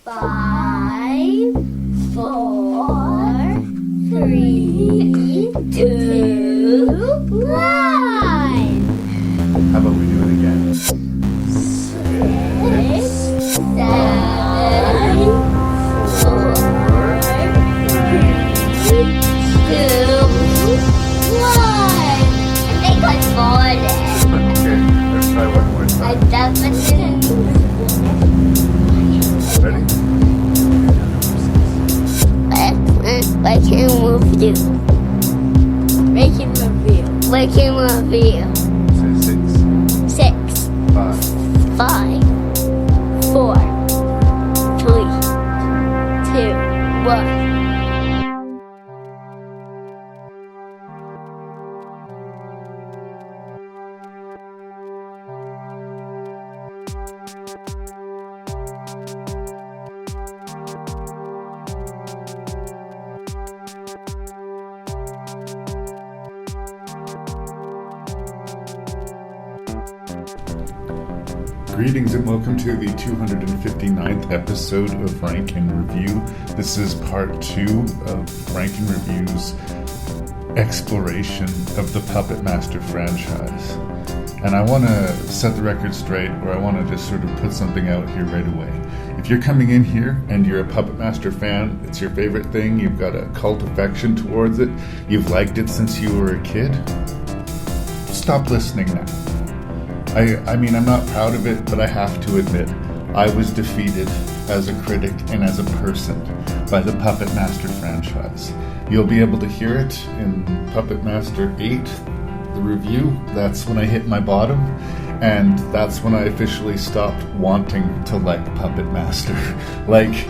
5, 4, 3, 2, 1. How about we do it again? 6, 7, 4, 3, 2, 1. I think I followed it. Okay, let's try one more I time. definitely didn't. Ready? I can move you. Making review. Say 6, 6, 5, 5, 4, 3, 2, 1. Greetings and welcome to the 259th episode of Rank and Review. This is part 2 of Rank and Review's exploration of the Puppet Master franchise. And I want to set the record straight, or I want to just sort of put something out here right away. If you're coming in here and you're a Puppet Master fan, it's your favorite thing, you've got a cult affection towards it, you've liked it since you were a kid, stop listening now. I mean, I'm not proud of it, but I have to admit, I was defeated as a critic and as a person by the Puppet Master franchise. You'll be able to hear it in Puppet Master 8, the review. That's when I hit my bottom, and that's when I officially stopped wanting to like Puppet Master. Like,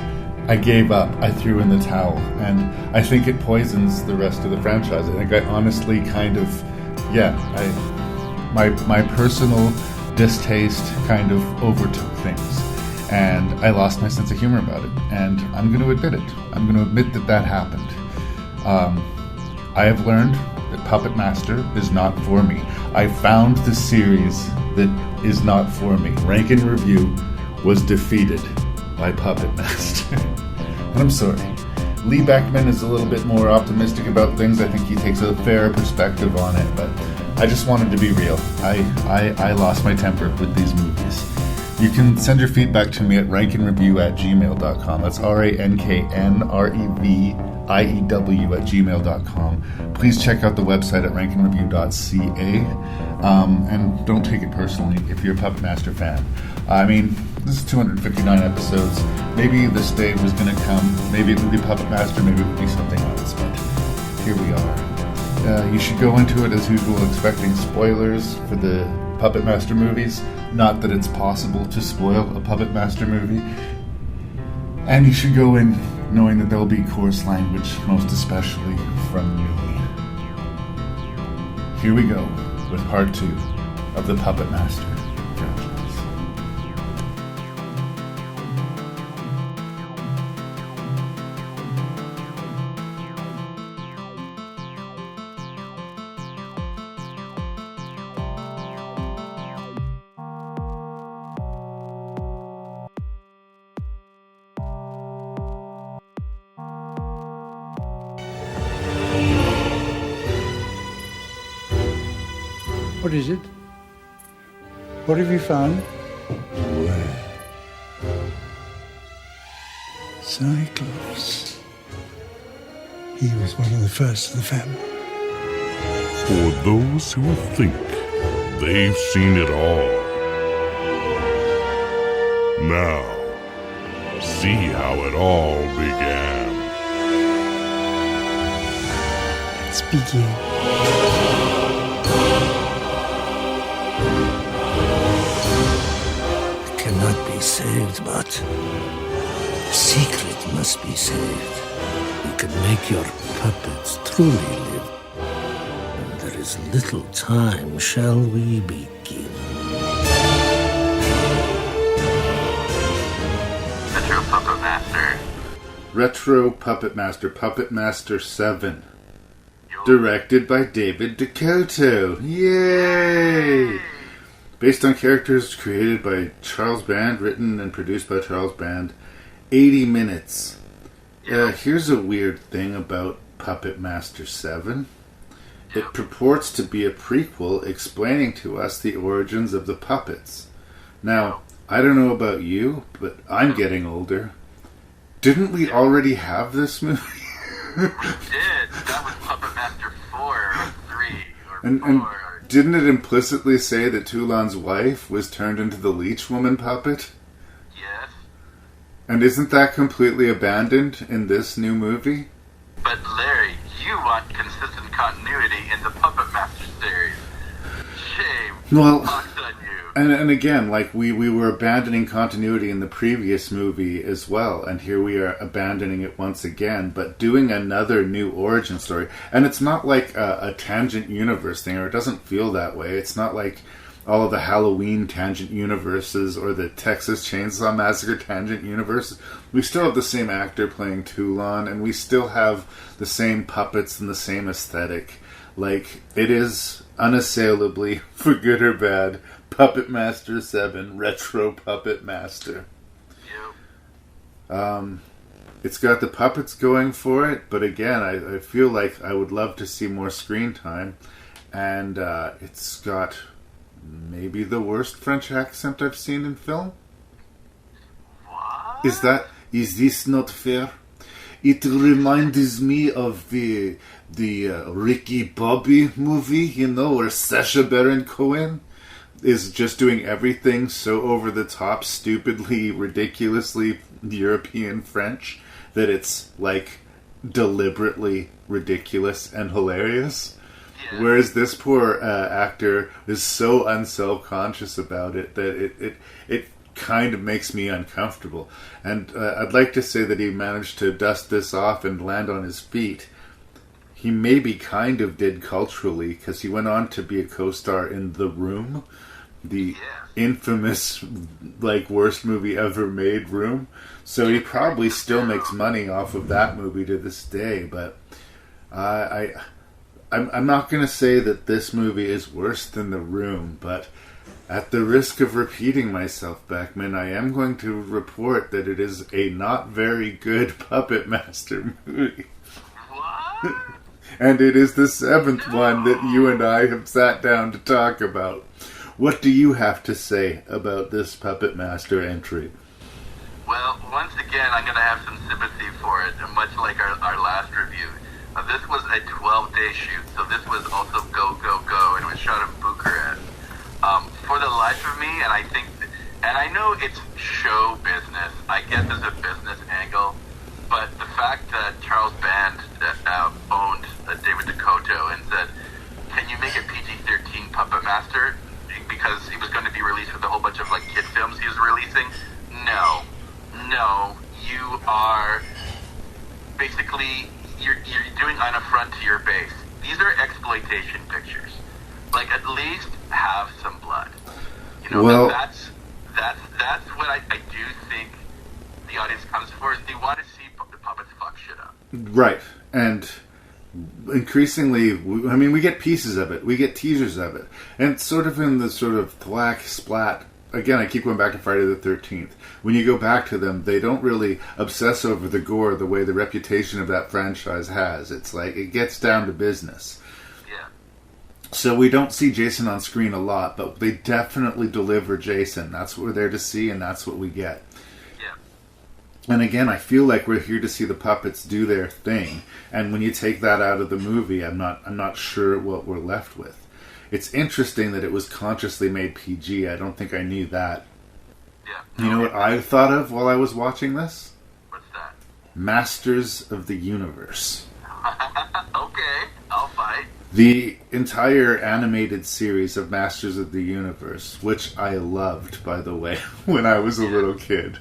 I gave up, I threw in the towel, and I think it poisons the rest of the franchise. I think I honestly kind of, My personal distaste kind of overtook things, and I lost my sense of humor about it, and I'm going to admit it. I'm going to admit that happened. I have learned that Puppet Master is not for me. I found the series that is not for me. Rank and Review was defeated by Puppet Master. And I'm sorry. Lee Beckmann is a little bit more optimistic about things. I think he takes a fairer perspective on it, but I just wanted to be real. I lost my temper with these movies. You can send your feedback to me at ranknreview@gmail.com. That's ranknreview@gmail.com. Please check out the website at ranknreview.ca. And don't take it personally if you're a Puppet Master fan. I mean, this is 259 episodes. Maybe this day was going to come. Maybe it would be Puppet Master, maybe it would be something else, but here we are. You should go into it as usual expecting spoilers for the Puppet Master movies. Not that it's possible to spoil a Puppet Master movie. And you should go in knowing that there will be coarse language, most especially from me. Here we go with part 2 of the Puppet Master franchise. What is it? What have you found? Where? Cyclops. He was one of the first of the family. For those who think they've seen it all. Now, see how it all began. Let's begin. Cannot be saved, but the secret must be saved. You can make your puppets truly live. And there is little time. Shall we begin? Retro Puppet Master. Retro Puppet Master, Puppet Master 7. Directed by David Dakota. Yay! Based on characters created by Charles Band, written and produced by Charles Band, 80 minutes. Here's a weird thing about Puppet Master 7. It purports to be a prequel explaining to us the origins of the puppets. Now, I don't know about you, but I'm getting older. Didn't we already have this movie? We did. That was Puppet Master 4 or 3 or And 4. didn't it implicitly say that Toulon's wife was turned into the Leech Woman puppet? Yes. And isn't that completely abandoned in this new movie? But Larry, you want consistent continuity in the Puppet Master series. Shame. Well, Fox on you. and again, like we were abandoning continuity in the previous movie as well, and here we are abandoning it once again, but doing another new origin story. And it's not like a tangent universe thing, or it doesn't feel that way. It's not like all of the Halloween tangent universes or the Texas Chainsaw Massacre tangent universes. We still have the same actor playing Toulon, and we still have the same puppets and the same aesthetic. Like, it is unassailably, for good or bad, Puppet Master 7, Retro Puppet Master. Yep. It's got the puppets going for it, but again, I feel like I would love to see more screen time. And it's got maybe the worst French accent I've seen in film. What? Is this not fair? It reminds me of the Ricky Bobby movie, you know, where Sacha Baron Cohen is just doing everything so over the top, stupidly, ridiculously European French that it's like deliberately ridiculous and hilarious. Yeah. Whereas this poor actor is so unself-conscious about it that it kind of makes me uncomfortable. And I'd like to say that he managed to dust this off and land on his feet. He maybe kind of did culturally, because he went on to be a co-star in The Room, the infamous, like, worst movie ever made Room. So he probably still makes money off of that movie to this day. But I'm not going to say that this movie is worse than The Room, but at the risk of repeating myself, Beckmann, I am going to report that it is a not very good Puppet Master movie. What? And it is the seventh one that you and I have sat down to talk about. What do you have to say about this Puppet Master entry? Well, once again, I'm going to have some sympathy for it, much like our last review. This was a 12-day shoot, so this was also go, go, go, and it was shot in Bucharest. For the life of me, and I know it's show business. I get there's a business angle, but the fact that Charles Band owned David Dakota and said, "Can you make a PG-13 Puppet Master?" because he was going to be released with a whole bunch of like kid films he was releasing. No, you are basically you're doing an affront to your base. These are exploitation pictures. Like, at least have some blood. You know, well, that's what I do think the audience comes for, is they want to see the puppets fuck shit up. Right. And increasingly, I mean, we get pieces of it. We get teasers of it. And sort of in the sort of thwack, splat. Again, I keep going back to Friday the 13th. When you go back to them, they don't really obsess over the gore the way the reputation of that franchise has. It's like, it gets down to business. Yeah. So we don't see Jason on screen a lot, but they definitely deliver Jason. That's what we're there to see, and that's what we get. Yeah. And again, I feel like we're here to see the puppets do their thing. And when you take that out of the movie, I'm not sure what we're left with. It's interesting that it was consciously made PG. I don't think I knew that. Yeah. You know what I thought of while I was watching this? What's that? Masters of the Universe. Okay, I'll fight. The entire animated series of Masters of the Universe, which I loved, by the way, when I was a little kid,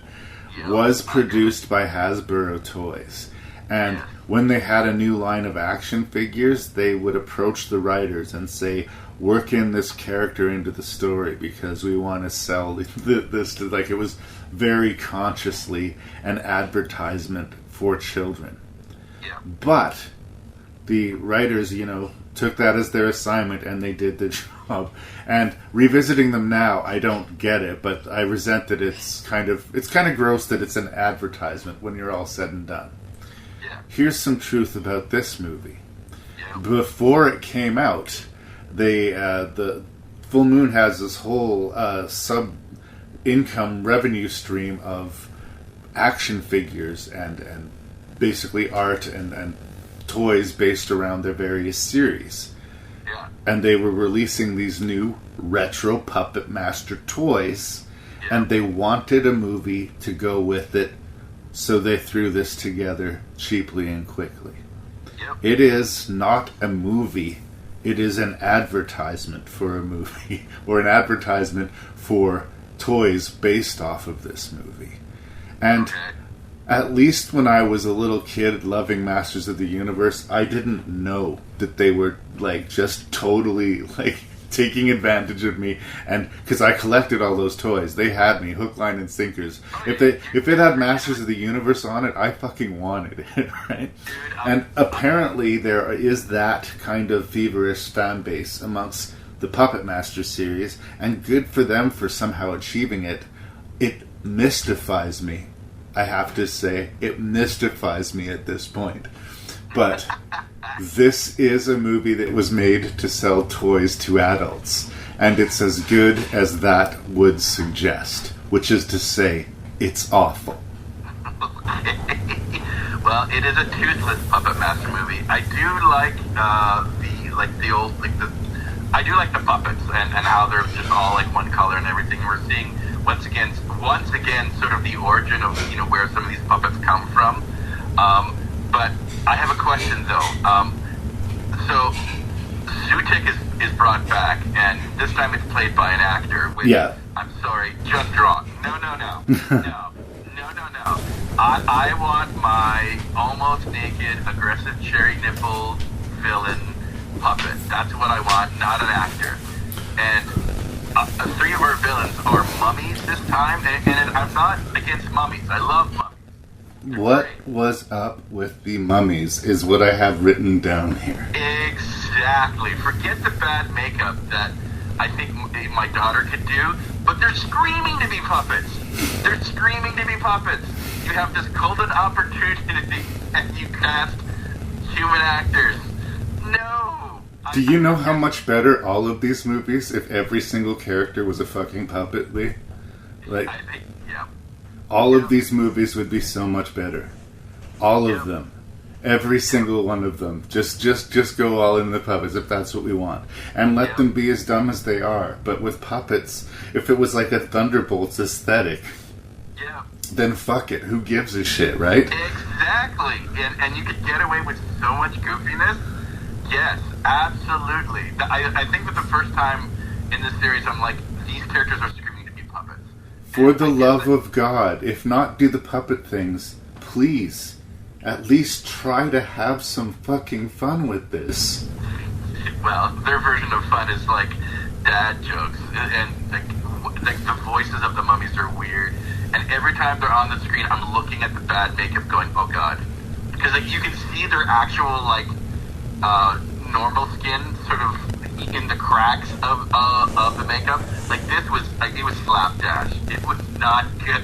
was produced by Hasbro Toys. And when they had a new line of action figures, they would approach the writers and say, work in this character into the story because we want to sell this. Like, it was very consciously an advertisement for children. Yeah. But the writers, took that as their assignment and they did the job. job. And revisiting them now, I don't get it, but I resent that it's kind of gross that it's an advertisement when you're all said and done. Yeah. Here's some truth about this movie. Yeah. Before it came out, the Full Moon has this whole sub-income revenue stream of action figures and basically art and toys based around their various series. Yeah. And they were releasing these new retro Puppet Master toys, and they wanted a movie to go with it, so they threw this together cheaply and quickly. Yep. It is not a movie. It is an advertisement for a movie, or an advertisement for toys based off of this movie. And Okay. at least when I was a little kid loving Masters of the Universe, I didn't know that they were like just totally like taking advantage of me, and because I collected all those toys, they had me hook, line, and sinkers. If it had Masters of the Universe on it, I fucking wanted it, right? And apparently there is that kind of feverish fan base amongst the Puppet Master series, and good for them for somehow achieving it. It mystifies me. I have to say, it mystifies me at this point. But this is a movie that was made to sell toys to adults, and it's as good as that would suggest, which is to say, it's awful. Well, it is a toothless Puppet Master movie. I do like I do like the puppets and how they're just all like one color and everything. We're seeing once again sort of the origin of where some of these puppets come from. But I have a question though. So Sutik is brought back, and this time it's played by an actor. Which, Yeah. I'm sorry, just wrong. No. I want my almost naked, aggressive cherry nipple villain puppet. That's what I want, not an actor. And three of our villains are mummies this time, and I'm not against mummies. I love mummies. What was up with the mummies is what I have written down here. Exactly. Forget the bad makeup that I think my daughter could do, but they're screaming to be puppets. They're screaming to be puppets. You have this golden opportunity, and you cast human actors. No. Do you know how much better all of these movies if every single character was a fucking puppet, Lee? Like, I think, yeah. all of these movies would be so much better. All of them. Every single one of them. Just go all in the puppets if that's what we want. And let them be as dumb as they are. But with puppets, if it was like a Thunderbolts aesthetic, then fuck it. Who gives a shit, right? Exactly. And you could get away with so much goofiness. Yes, absolutely. I think that the first time in this series, I'm like, these characters are screaming to be puppets. For the love of God, if not do the puppet things, please, at least try to have some fucking fun with this. Well, their version of fun is like dad jokes, and like the voices of the mummies are weird. And every time they're on the screen, I'm looking at the bad makeup going, oh god. Because like, you can see their actual like normal skin sort of in the cracks of the makeup. Like this was like, it was slapdash. It was not good.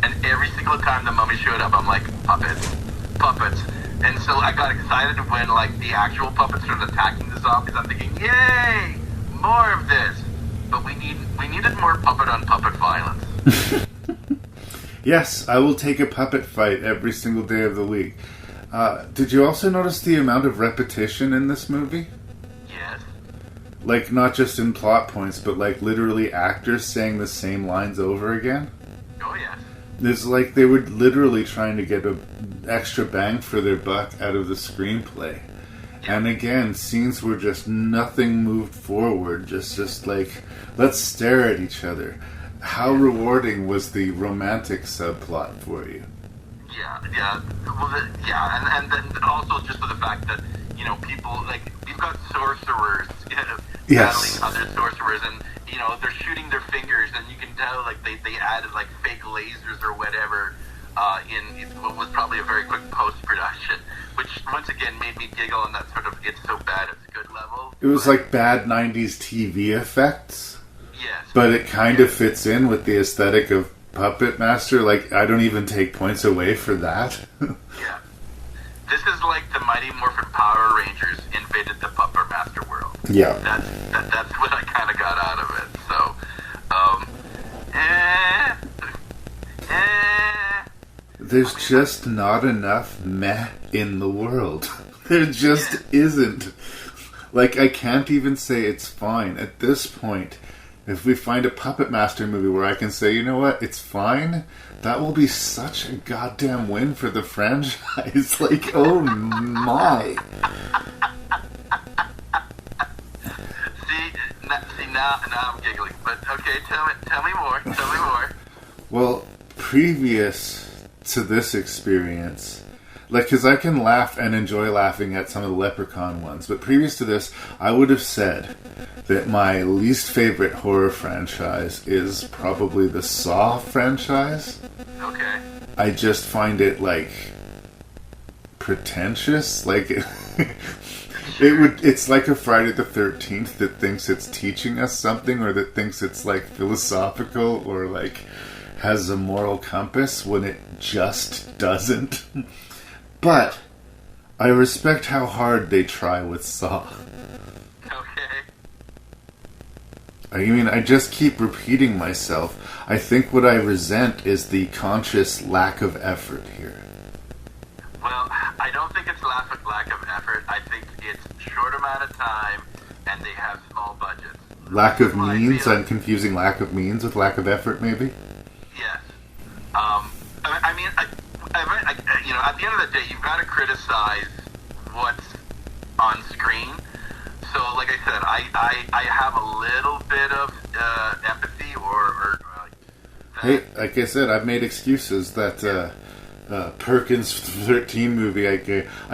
And every single time the mummy showed up, I'm like, puppets. And so I got excited when like the actual puppets started attacking the zombies. I'm thinking, yay, more of this. But we needed more puppet on puppet violence. Yes, I will take a puppet fight every single day of the week. Did you also notice the amount of repetition in this movie? Yes. Like, not just in plot points, but like literally actors saying the same lines over again? Oh, yes. It's like they were literally trying to get an extra bang for their buck out of the screenplay. And again, scenes were just nothing moved forward, just like, let's stare at each other. How rewarding was the romantic subplot for you? Yeah. Well, and then also just for the fact that, people, like, you've got sorcerers Yes. battling other sorcerers, and, they're shooting their fingers, and you can tell, like, they added, like, fake lasers or whatever in what was probably a very quick post-production, which once again made me giggle on that sort of it's so bad it's good level. It was like bad 90s TV effects. Yes. But it kind of fits in with the aesthetic of Puppet Master. Like, I don't even take points away for that. Yeah. This is like the Mighty Morphin Power Rangers invaded the Puppet Master world. Yeah. That's what I kind of got out of it. So, There's just not enough meh in the world. There just isn't. Like, I can't even say it's fine. At this point, if we find a Puppet Master movie where I can say, you know what, it's fine, that will be such a goddamn win for the franchise. Like, oh my. See, now I'm giggling. But okay, tell me more. Well, previous to this experience, like, because I can laugh and enjoy laughing at some of the Leprechaun ones, but previous to this, I would have said that my least favorite horror franchise is probably the Saw franchise. Okay. I just find it, like, pretentious. Like, it's like a Friday the 13th that thinks it's teaching us something, or that thinks it's, like, philosophical, or, like, has a moral compass, when it just doesn't. But I respect how hard they try with Saw. Okay. I mean, I just keep repeating myself. I think what I resent is the conscious lack of effort here. Well, I don't think it's lack of effort. I think it's short amount of time, and they have small budgets. Lack of means? I'm confusing lack of means with lack of effort, maybe? Yes. I mean, you know, at the end of the day, you've got to criticize what's on screen. So, like I said, I have a little bit of empathy or hey, like I said, I've made excuses. That Perkins 13 movie, I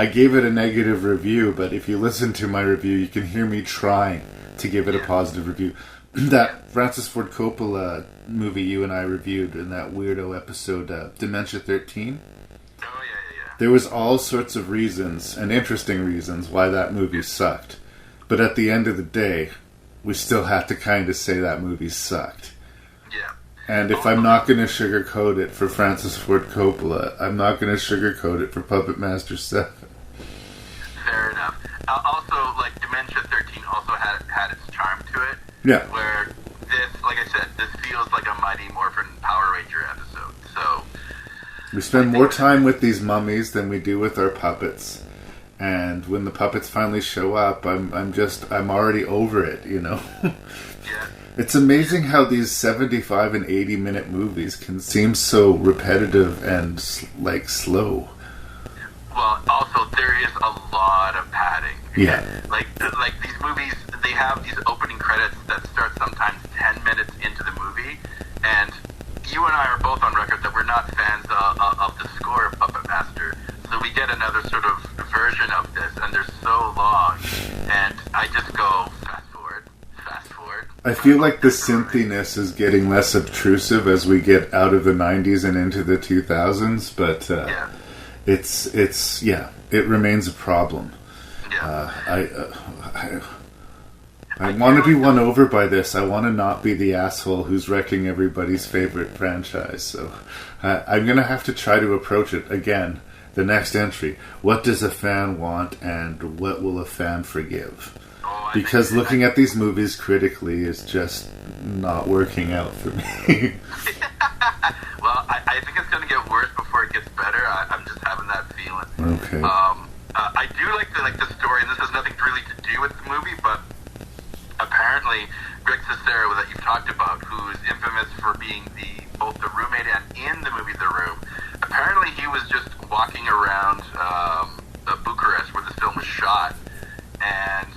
gave it a negative review, but if you listen to my review, you can hear me trying to give it a positive review. That Francis Ford Coppola movie you and I reviewed in that weirdo episode, Dementia 13. Oh, yeah. There was all sorts of reasons, and interesting reasons, why that movie sucked. But at the end of the day, we still have to kind of say that movie sucked. Yeah. And if I'm not going to sugarcoat it for Francis Ford Coppola, I'm not going to sugarcoat it for Puppet Master 7. Fair enough. Also, like, Dementia 13 also had its charm to it. Yeah. Where this, like I said, this feels like a Mighty Morphin Power Ranger episode. So We spend more time with these mummies than we do with our puppets. And when the puppets finally show up, I'm already over it, you know? Yeah. It's amazing how these 75 and 80 minute movies can seem so repetitive and, like, slow. Well, also, there is a lot of padding. Yeah. Like these movies, they have these opening credits that start sometimes 10 minutes into the movie, and you and I are both on record that we're not fans of the score of Puppet Master, so we get another sort of version of this, and they're so long, and I just go, fast forward. I feel like the synthiness is getting less obtrusive as we get out of the 90s and into the 2000s, but it remains a problem. I want to be won over by this. I want to not be the asshole who's wrecking everybody's favorite franchise. So I'm going to have to try to approach it again. The next entry. What does a fan want and what will a fan forgive? Because looking at these movies critically is just not working out for me. Well, I think it's going to get worse before it gets better. I'm just having that feeling. Okay. I do like the story, and this has nothing really to do with the movie, but apparently Greg Sestero that you've talked about, who is infamous for being both the roommate and in the movie The Room, apparently he was just walking around Bucharest where this film was shot, and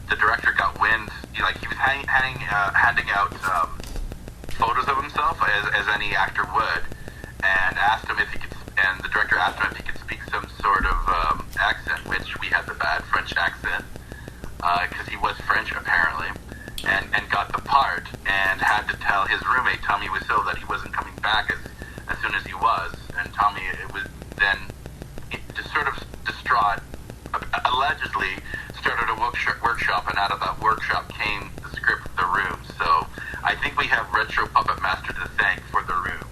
the director got wind. He was handing out photos of himself as any actor would, and asked him if he could. And the director asked him if he could speak some sort of accent, which we had the bad French accent, because he was French apparently, and got the part, and had to tell his roommate Tommy Wiseau that he wasn't coming back as soon as he was. it was then just sort of distraught, allegedly started a workshop, and out of that workshop came the script of The Room. So I think we have Retro Puppet Master to thank for The Room.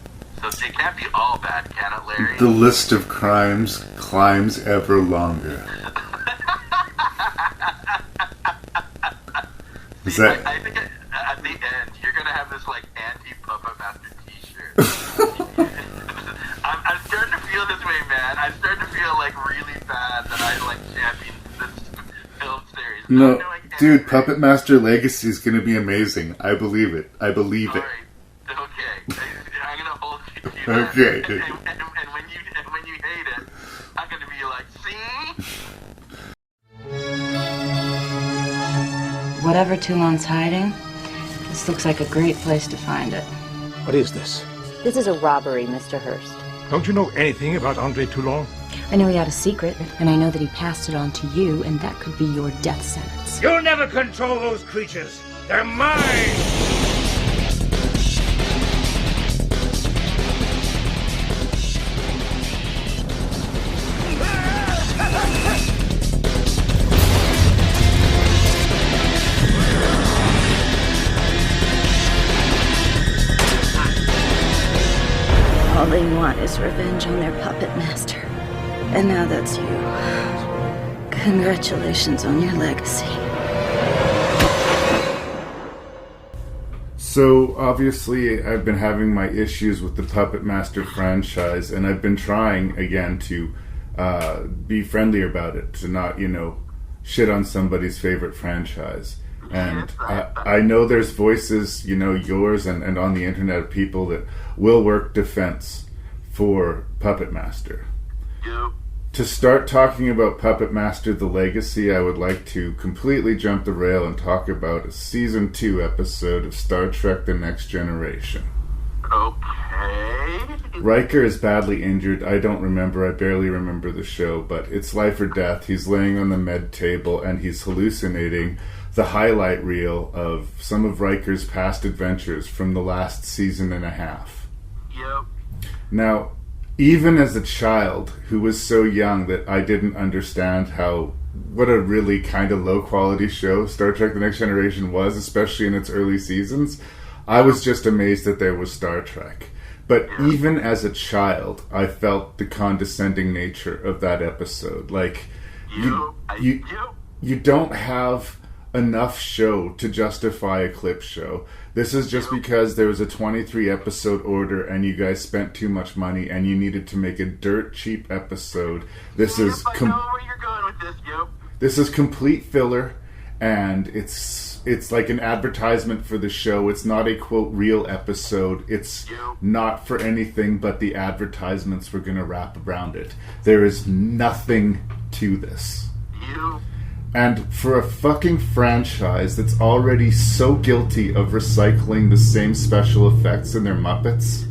So it can't be all bad, can it, Larry? The list of crimes climbs ever longer. See, I think at the end you're gonna have this like anti-Puppet Master T-shirt. I'm starting to feel this way, man. I'm starting to feel like really bad that I like championed this film series. No, dude, Puppet Master Legacy is gonna be amazing. I believe it. I believe it. All right. Okay. I'm gonna hold you to that. Okay. And when you hate it, I'm gonna be like, see? Whatever Toulon's hiding, this looks like a great place to find it. What is this? This is a robbery, Mr. Hurst. Don't you know anything about Andre Toulon? I know he had a secret, and I know that he passed it on to you, and that could be your death sentence. You'll never control those creatures. They're mine! All they want is revenge on their puppet master. And now that's you. Congratulations on your legacy. So, obviously, I've been having my issues with the Puppet Master franchise, and I've been trying, again, to be friendlier about it, to not, shit on somebody's favorite franchise. And I know there's voices, yours and on the internet of people that will work defense for Puppet Master. Yep. To start talking about Puppet Master The Legacy, I would like to completely jump the rail and talk about a Season 2 episode of Star Trek The Next Generation. Okay. Riker is badly injured. I barely remember the show, but it's life or death. He's laying on the med table and he's hallucinating the highlight reel of some of Riker's past adventures from the last season and a half. Yep. Now, even as a child who was so young that I didn't understand what a really kind of low quality show Star Trek The Next Generation was, especially in its early seasons, I was just amazed that there was Star Trek. But even as a child, I felt the condescending nature of that episode. Like, you don't have enough show to justify a clip show. This is just because there was a 23 episode order and you guys spent too much money and you needed to make a dirt cheap episode. This is I know where you're going with this, yep. This is complete filler, and it's like an advertisement for the show. It's not a quote real episode. It's not for anything but the advertisements we're going to wrap around it. There is nothing to this. And for a fucking franchise that's already so guilty of recycling the same special effects in their Muppets,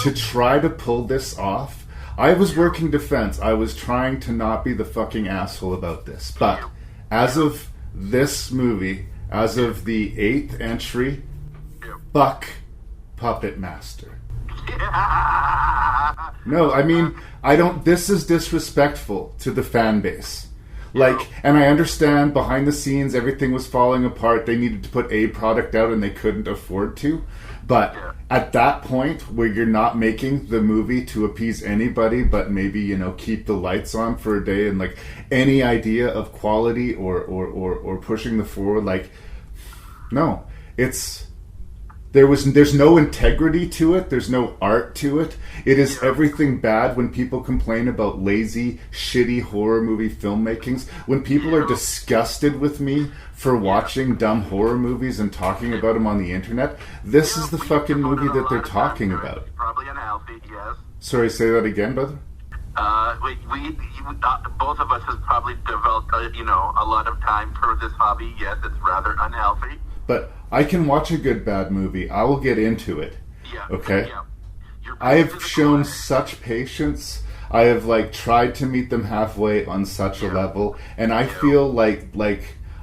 to try to pull this off, I was working defense. I was trying to not be the fucking asshole about this. But as of this movie, as of the 8th entry, fuck Puppet Master. No, I mean, this is disrespectful to the fan base. And I understand behind the scenes everything was falling apart. They needed to put a product out and they couldn't afford to. But at that point where you're not making the movie to appease anybody but maybe, keep the lights on for a day and like any idea of quality or pushing the forward, no. There's no integrity to it. There's no art to it. It is everything bad when people complain about lazy, shitty horror movie filmmakings. When people are disgusted with me for watching dumb horror movies and talking about them on the internet, this is the fucking movie that they're talking about. Probably unhealthy, yes. Sorry, say that again, brother? Both of us have probably developed, a lot of time for this hobby. Yes, it's rather unhealthy. But I can watch a good bad movie. I will get into it. Yeah. Okay? Yeah. I have shown such patience. I have tried to meet them halfway on such a level, and I feel like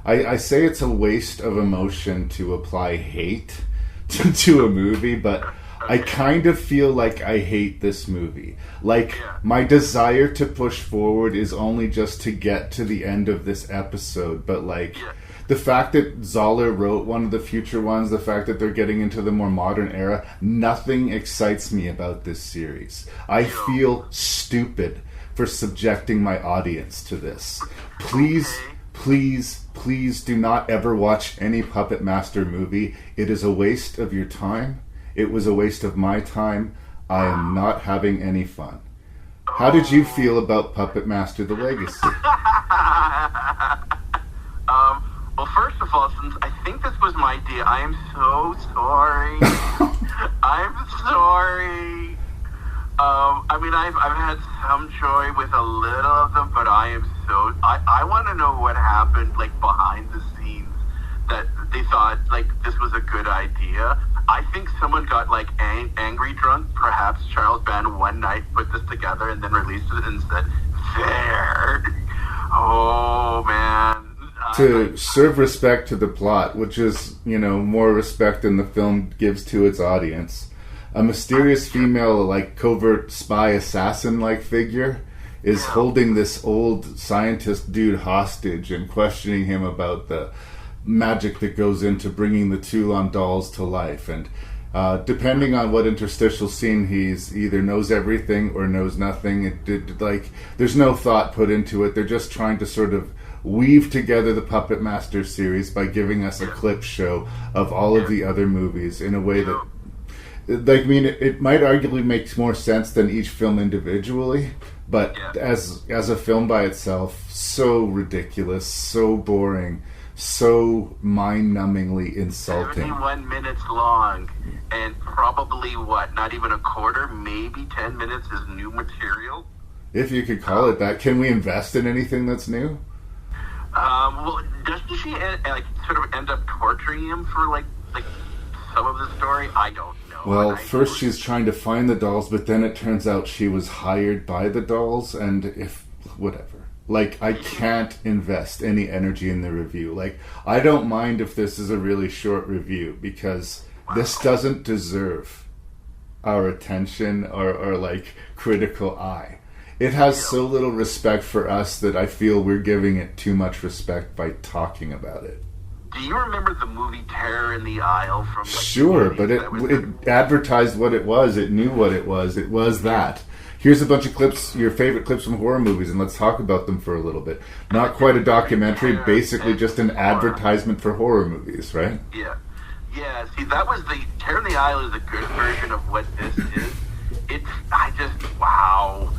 I say it's a waste of emotion to apply hate to a movie, but I kind of feel like I hate this movie. Like, my desire to push forward is only just to get to the end of this episode, but like... The fact that Zoller wrote one of the future ones, the fact that they're getting into the more modern era, nothing excites me about this series. I feel stupid for subjecting my audience to this. Please, please, please do not ever watch any Puppet Master movie. It is a waste of your time. It was a waste of my time. I am not having any fun. How did you feel about Puppet Master: The Legacy? Well, first of all, since I think this was my idea, I am so sorry. I'm sorry. I mean, I've had some joy with a little of them, but I am so... I want to know what happened, like, behind the scenes, that they thought, like, this was a good idea. I think someone got, like, angry drunk. Perhaps Charles Band one night put this together and then released it and said, there. Oh, man. To serve respect to the plot, which is, you know, more respect than the film gives to its audience, a mysterious female, like, covert spy assassin-like figure is holding this old scientist dude hostage and questioning him about the magic that goes into bringing the Toulon dolls to life. And depending on what interstitial scene he's either knows everything or knows nothing. There's no thought put into it. They're just trying to sort of weave together the Puppet Master series by giving us a clip show of all of the other movies in a way that, like, I mean, it might arguably make more sense than each film individually, but as a film by itself, so ridiculous, so boring, so mind-numbingly insulting. 71 minutes long, and probably, not even a quarter, maybe 10 minutes is new material? If you could call it that. Can we invest in anything that's new? Well, doesn't she sort of end up torturing him for like some of the story? I don't know. Well, first she's trying to find the dolls, but then it turns out she was hired by the dolls, and whatever. Like, I can't invest any energy in the review. Like, I don't mind if this is a really short review, because this doesn't deserve our attention or like, critical eye. It has so little respect for us that I feel we're giving it too much respect by talking about it. Do you remember the movie Terror in the Aisle from... Sure, but it advertised what it was. It knew what it was. It was that. Here's a bunch of clips, your favorite clips from horror movies, and let's talk about them for a little bit. Not quite a documentary, basically just an advertisement for horror movies, right? Yeah. Yeah, see, that was Terror in the Aisle is a good version of what this is. Wow.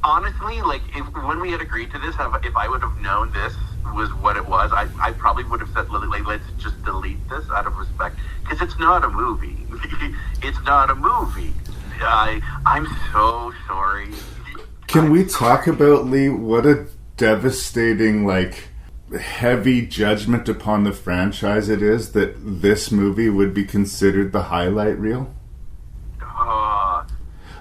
Honestly, like, when we had agreed to this, if I would have known this was what it was, I probably would have said, like, let's just delete this out of respect. Because it's not a movie. It's not a movie. I'm so sorry. Can we talk about, Lee, what a devastating, like, heavy judgment upon the franchise it is that this movie would be considered the highlight reel?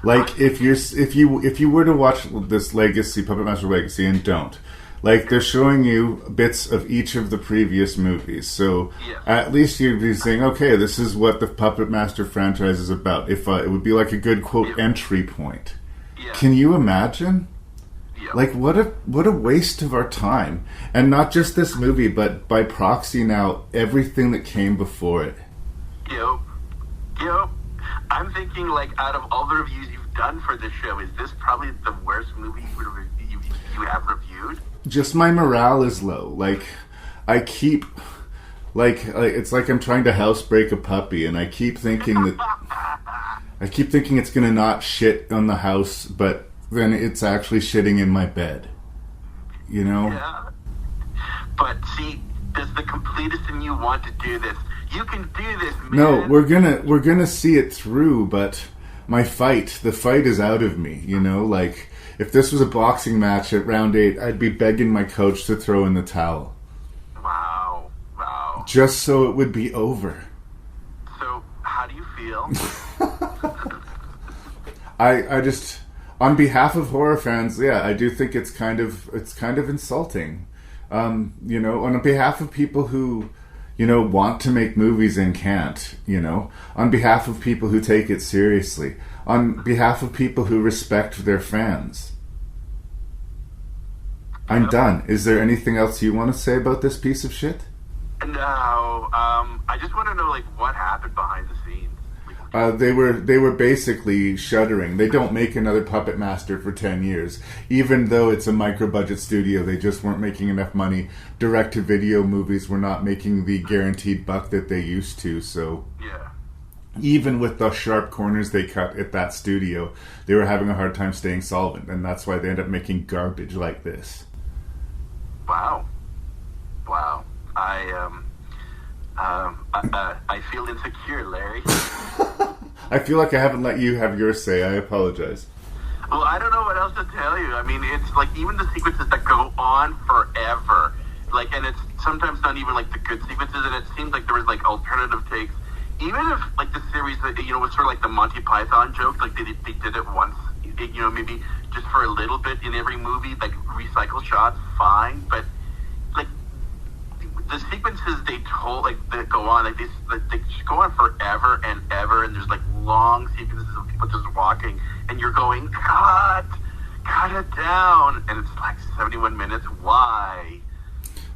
Like, if you were to watch this Legacy, Puppet Master Legacy, and don't, like, they're showing you bits of each of the previous movies, so at least you'd be saying, okay, this is what the Puppet Master franchise is about. It would be like a good, quote, entry point. Can you imagine? Like, what a waste of our time. And not just this movie, but by proxy now, everything that came before it. Yep. I'm thinking, like, out of all the reviews you've done for this show, is this probably the worst movie you have reviewed? Just my morale is low. Like, I keep... Like, it's like I'm trying to housebreak a puppy, and I keep thinking it's gonna not shit on the house, but then it's actually shitting in my bed. You know? Yeah. But, see, does the completist in you want to do this? You can do this, man. No, we're gonna see it through, but the fight is out of me, you know? Like, if this was a boxing match at round 8, I'd be begging my coach to throw in the towel. Wow. Just so it would be over. So, how do you feel? I just, on behalf of horror fans, I do think it's kind of insulting. You know, on behalf of people who, want to make movies and can't, on behalf of people who take it seriously, on behalf of people who respect their fans. I'm done. Is there anything else you want to say about this piece of shit? No, I just want to know, what happened behind the scenes. They were basically shuttering. They don't make another Puppet Master for 10 years. Even though it's a micro-budget studio, they just weren't making enough money. Direct-to-video movies were not making the guaranteed buck that they used to, so... Yeah. Even with the sharp corners they cut at that studio, they were having a hard time staying solvent, and that's why they end up making garbage like this. Wow. I feel insecure, Larry. I feel like I haven't let you have your say. I apologize. Well, I don't know what else to tell you. I mean, it's even the sequences that go on forever. And it's sometimes not even the good sequences, and it seems like there was alternative takes. Even if the series, was sort of the Monty Python joke, they did it once, maybe just for a little bit in every movie, recycle shots, fine, but the sequences they told, that go on, they just go on forever and ever, and there's long sequences of people just walking, and you're going, cut it down, and it's 71 minutes. Why?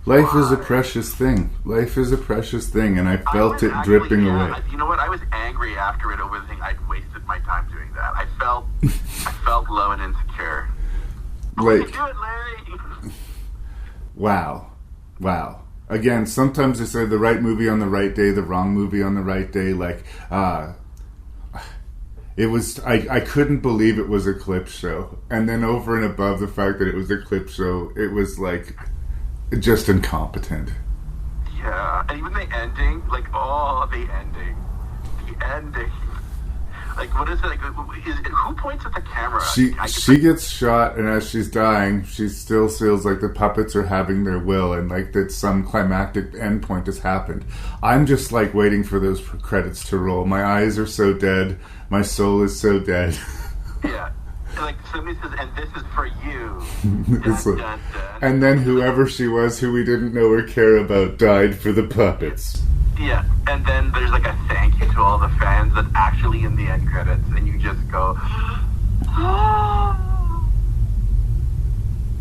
Life is a precious thing. Life is a precious thing, and I felt it dripping away. You know what? I was angry after it over the thing. I'd wasted my time doing that. I felt low and insecure. You do it, Larry. Wow. Again, sometimes they say the right movie on the right day, the wrong movie on the right day. It was, I couldn't believe it was a clip show. And then over and above the fact that it was a clip show, it was just incompetent. Yeah, and even the ending, the ending. What is it? Who points at the camera? She gets shot, and as she's dying, she still feels like the puppets are having their will, and that some climactic endpoint has happened. I'm just waiting for those credits to roll. My eyes are so dead. My soul is so dead. Yeah. Somebody says, and this is for you. Dun, dun, dun. And then whoever she was, who we didn't know or care about, died for the puppets. Yeah, and then there's a thank you to all the fans that's actually in the end credits, and you just go,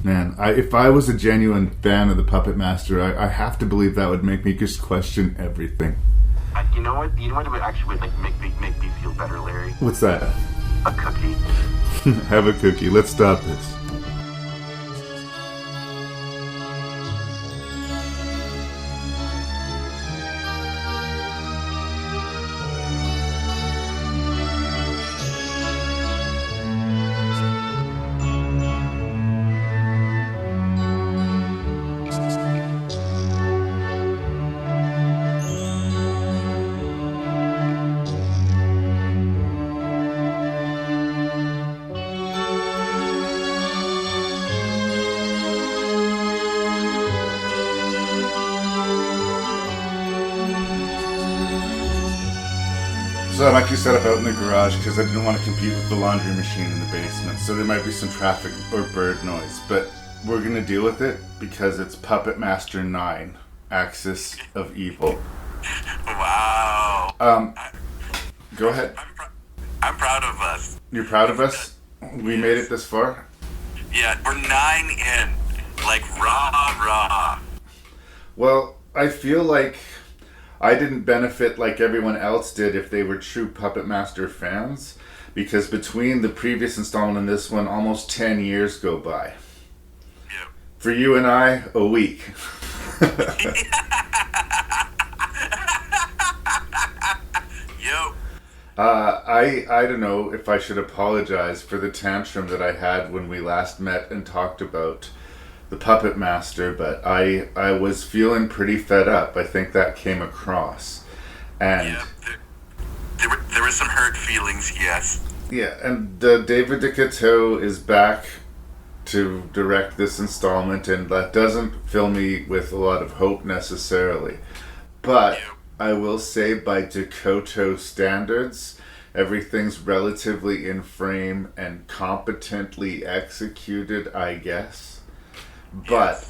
Man, if I was a genuine fan of the Puppet Master, I have to believe that would make me just question everything. You know what? You know what would actually make me feel better, Larry? What's that? A cookie. Have a cookie. Let's stop this. So I'm actually set up out in the garage because I didn't want to compete with the laundry machine in the basement. So there might be some traffic or bird noise, but we're going to deal with it because it's Puppet Master 9, Axis of Evil. Wow. Go ahead. I'm proud of us. You're proud of us? We made it this far? Yeah, we're 9 in. Rah. Well, I feel like I didn't benefit like everyone else did if they were true Puppet Master fans, because between the previous installment and this one, almost 10 years go by. Yep. For you and I, a week. Yo. I don't know if I should apologize for the tantrum that I had when we last met and talked about the Puppet Master, but I was feeling pretty fed up. I think that came across. And yeah, there were some hurt feelings, yes. Yeah, and David DeCoteau is back to direct this installment, and that doesn't fill me with a lot of hope necessarily. But I will say, by DeCoteau standards, everything's relatively in frame and competently executed, I guess. But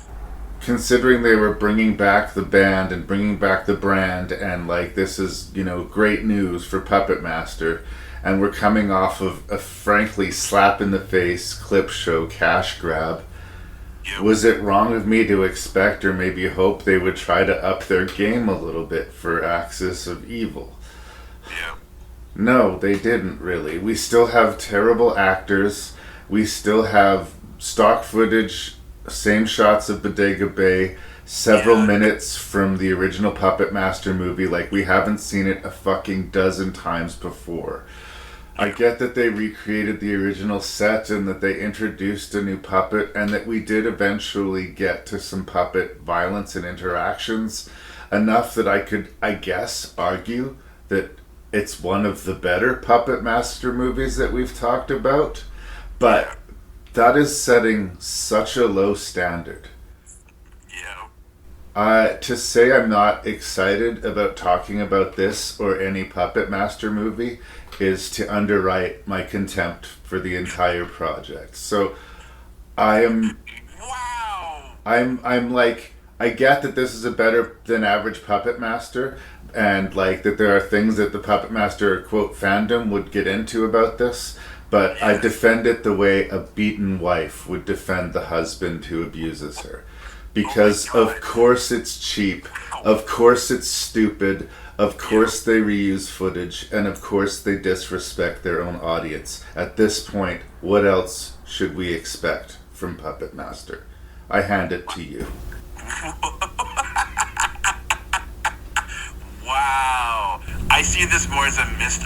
considering they were bringing back the band and bringing back the brand, and like this is, you know, great news for Puppet Master, and we're coming off of a frankly slap in the face clip show cash grab. Yep. Was it wrong of me to expect or maybe hope they would try to up their game a little bit for Axis of Evil? Yeah. No, they didn't really. We still have terrible actors. We still have stock footage, same shots of Bodega Bay, several minutes from the original Puppet Master movie. Like, we haven't seen it a fucking dozen times before. I get that they recreated the original set and that they introduced a new puppet and that we did eventually get to some puppet violence and interactions, enough that I could, I guess, argue that it's one of the better Puppet Master movies that we've talked about. But that is setting such a low standard. Yeah. To say I'm not excited about talking about this or any Puppet Master movie is to underwrite my contempt for the entire project. So I'm like, I get that this is a better than average Puppet Master, and like that there are things that the Puppet Master quote fandom would get into about this, but I defend it the way a beaten wife would defend the husband who abuses her. Because of course it's cheap, of course it's stupid, of course they reuse footage, and of course they disrespect their own audience. At this point, what else should we expect from Puppet Master? I hand it to you. Wow. I see this more as a missed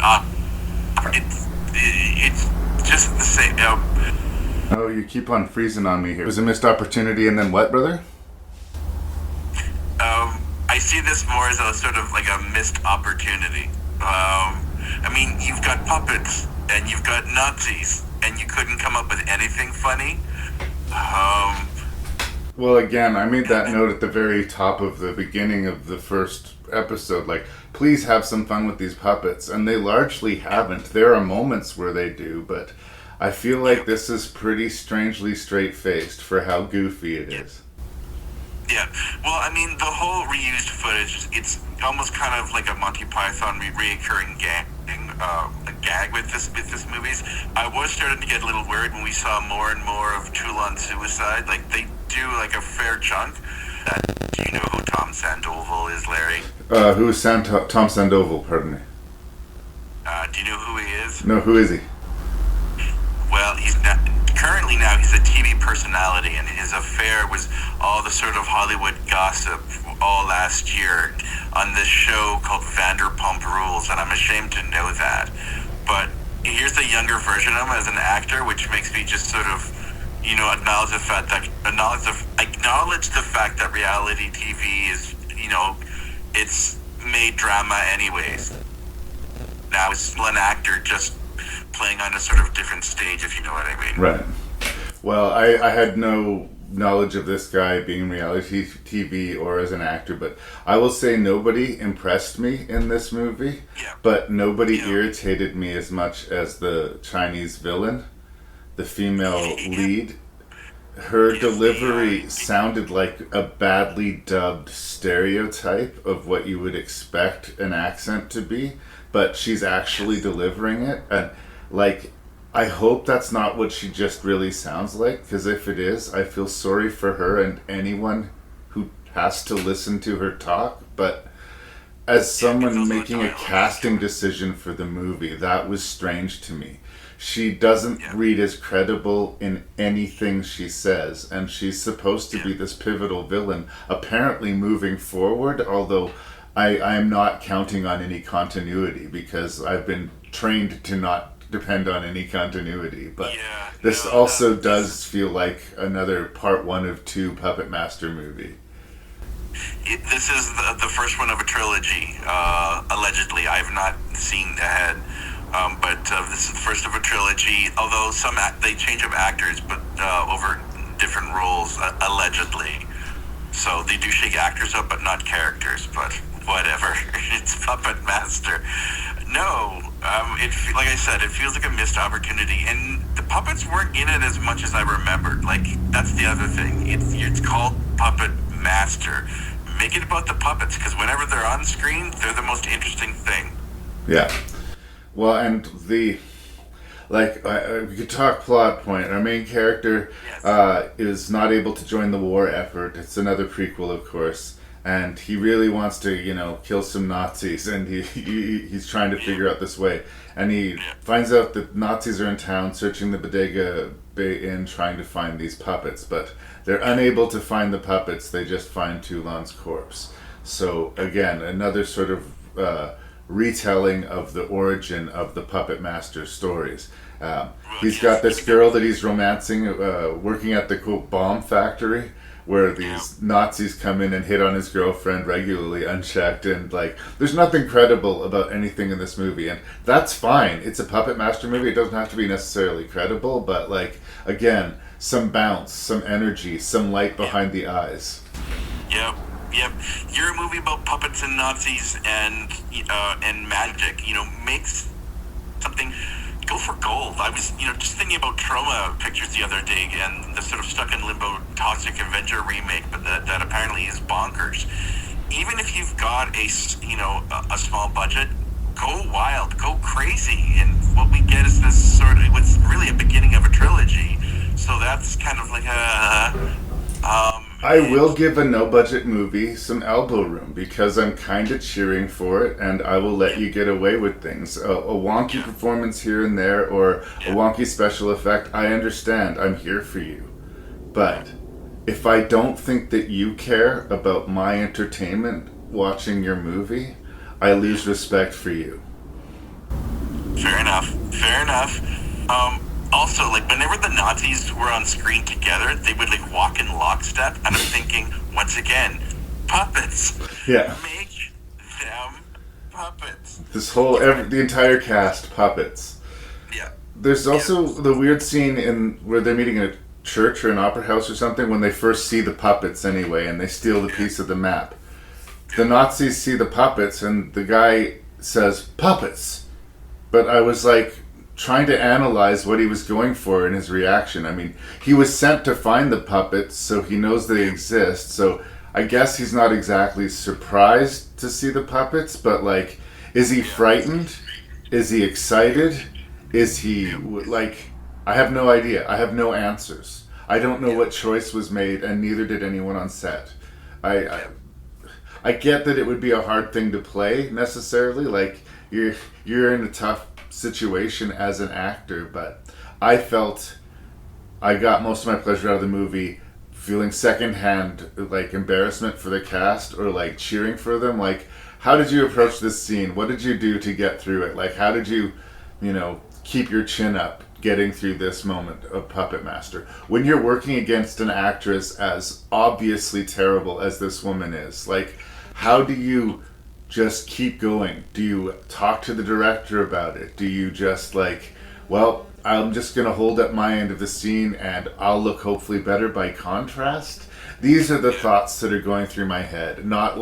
it's just the same. Oh, you keep on freezing on me here. It was a missed opportunity and then what, brother? I see this more as a sort of like a missed opportunity. I mean, you've got puppets and you've got Nazis and you couldn't come up with anything funny. Well, again, I made that note at the very top of the beginning of the first episode. Like, please have some fun with these puppets. And they largely haven't. There are moments where they do, but I feel like this is pretty strangely straight-faced for how goofy it is. Yeah, well, I mean, the whole reused footage, it's almost kind of like a Monty Python reoccurring gag with this movies. I was starting to get a little worried when we saw more and more of Toulon Suicide. Like, they do, like, a fair chunk. Do you know who Tom Sandoval is, Larry? Who is Tom Sandoval, pardon me? Do you know who he is? No, who is he? Well, currently now he's a TV personality, and his affair was all the sort of Hollywood gossip all last year on this show called Vanderpump Rules, and I'm ashamed to know that. But here's a younger version of him as an actor, which makes me just sort of, you know, acknowledge the fact that reality TV is, you know, it's made drama anyways. Now it's still an actor just playing on a sort of different stage, if you know what I mean. Right. Well, I had no knowledge of this guy being reality TV or as an actor, but I will say nobody impressed me in this movie, but nobody irritated me as much as the Chinese villain, the female lead. Her delivery sounded like a badly dubbed stereotype of what you would expect an accent to be, but she's actually delivering it, and like, I hope that's not what she just really sounds like, because if it is, I feel sorry for her and anyone who has to listen to her talk. But as someone making a casting decision for the movie, that was strange to me. She doesn't read as credible in anything she says, and she's supposed to be this pivotal villain, apparently moving forward, although I am not counting on any continuity, because I've been trained to not depend on any continuity, but this also does feel like another part 1 of 2 Puppet Master movie. This is the first one of a trilogy, allegedly. I've not seen ahead, but this is the first of a trilogy, although they change up actors, but over different roles, allegedly. So they do shake actors up, but not characters, but whatever. It's Puppet Master. No, like I said, it feels like a missed opportunity, and the puppets weren't in it as much as I remembered. Like, that's the other thing. It's called Puppet master. Make it about the puppets, because whenever they're on screen, they're the most interesting thing. Yeah. Well, and we could talk plot point. Our main character is not able to join the war effort. It's another prequel, of course. And he really wants to, kill some Nazis, and he's trying to figure out this way. And he finds out that Nazis are in town searching the Bodega Bay Inn trying to find these puppets, but they're unable to find the puppets. They just find Toulon's corpse. So again, another sort of retelling of the origin of the Puppet Master stories. He's got this girl that he's romancing, working at the quote bomb factory, where these Nazis come in and hit on his girlfriend regularly, unchecked, and there's nothing credible about anything in this movie, and that's fine. It's a Puppet Master movie. It doesn't have to be necessarily credible, but again, some bounce, some energy, some light behind the eyes. Yep. You're a movie about puppets and Nazis and magic. Makes something. Go for gold. I was, just thinking about Trauma pictures the other day, and the sort of stuck in limbo Toxic Avenger remake, but that apparently is bonkers. Even if you've got a small budget, go wild, go crazy, and what we get is this sort of what's really a beginning of a trilogy. So that's kind of like I will give a no-budget movie some elbow room, because I'm kind of cheering for it, and I will let you get away with things. A wonky performance here and there, or a wonky special effect, I understand. I'm here for you. But if I don't think that you care about my entertainment watching your movie, I lose respect for you. Fair enough. Also, whenever the Nazis were on screen together, they would walk in lockstep, and I'm thinking, once again, puppets. Yeah. Make them puppets. The entire cast, puppets. Yeah. There's also the weird scene where they're meeting in a church or an opera house or something, when they first see the puppets anyway, and they steal the piece of the map. The Nazis see the puppets, and the guy says, puppets. But I was trying to analyze what he was going for in his reaction. I mean, he was sent to find the puppets, so he knows they exist. So I guess he's not exactly surprised to see the puppets, but is he frightened? Is he excited? Is he I have no idea. I have no answers. I don't know what choice was made, and neither did anyone on set. I get that it would be a hard thing to play necessarily. You're in a tough situation as an actor, but I felt I got most of my pleasure out of the movie feeling secondhand embarrassment for the cast, or cheering for them. How did you approach this scene? What did you do to get through it? How did you keep your chin up getting through this moment of Puppet Master when you're working against an actress as obviously terrible as this woman is? How do you just keep going? Do you talk to the director about it? Do you just I'm just going to hold up my end of the scene and I'll look hopefully better by contrast? These are the thoughts that are going through my head, not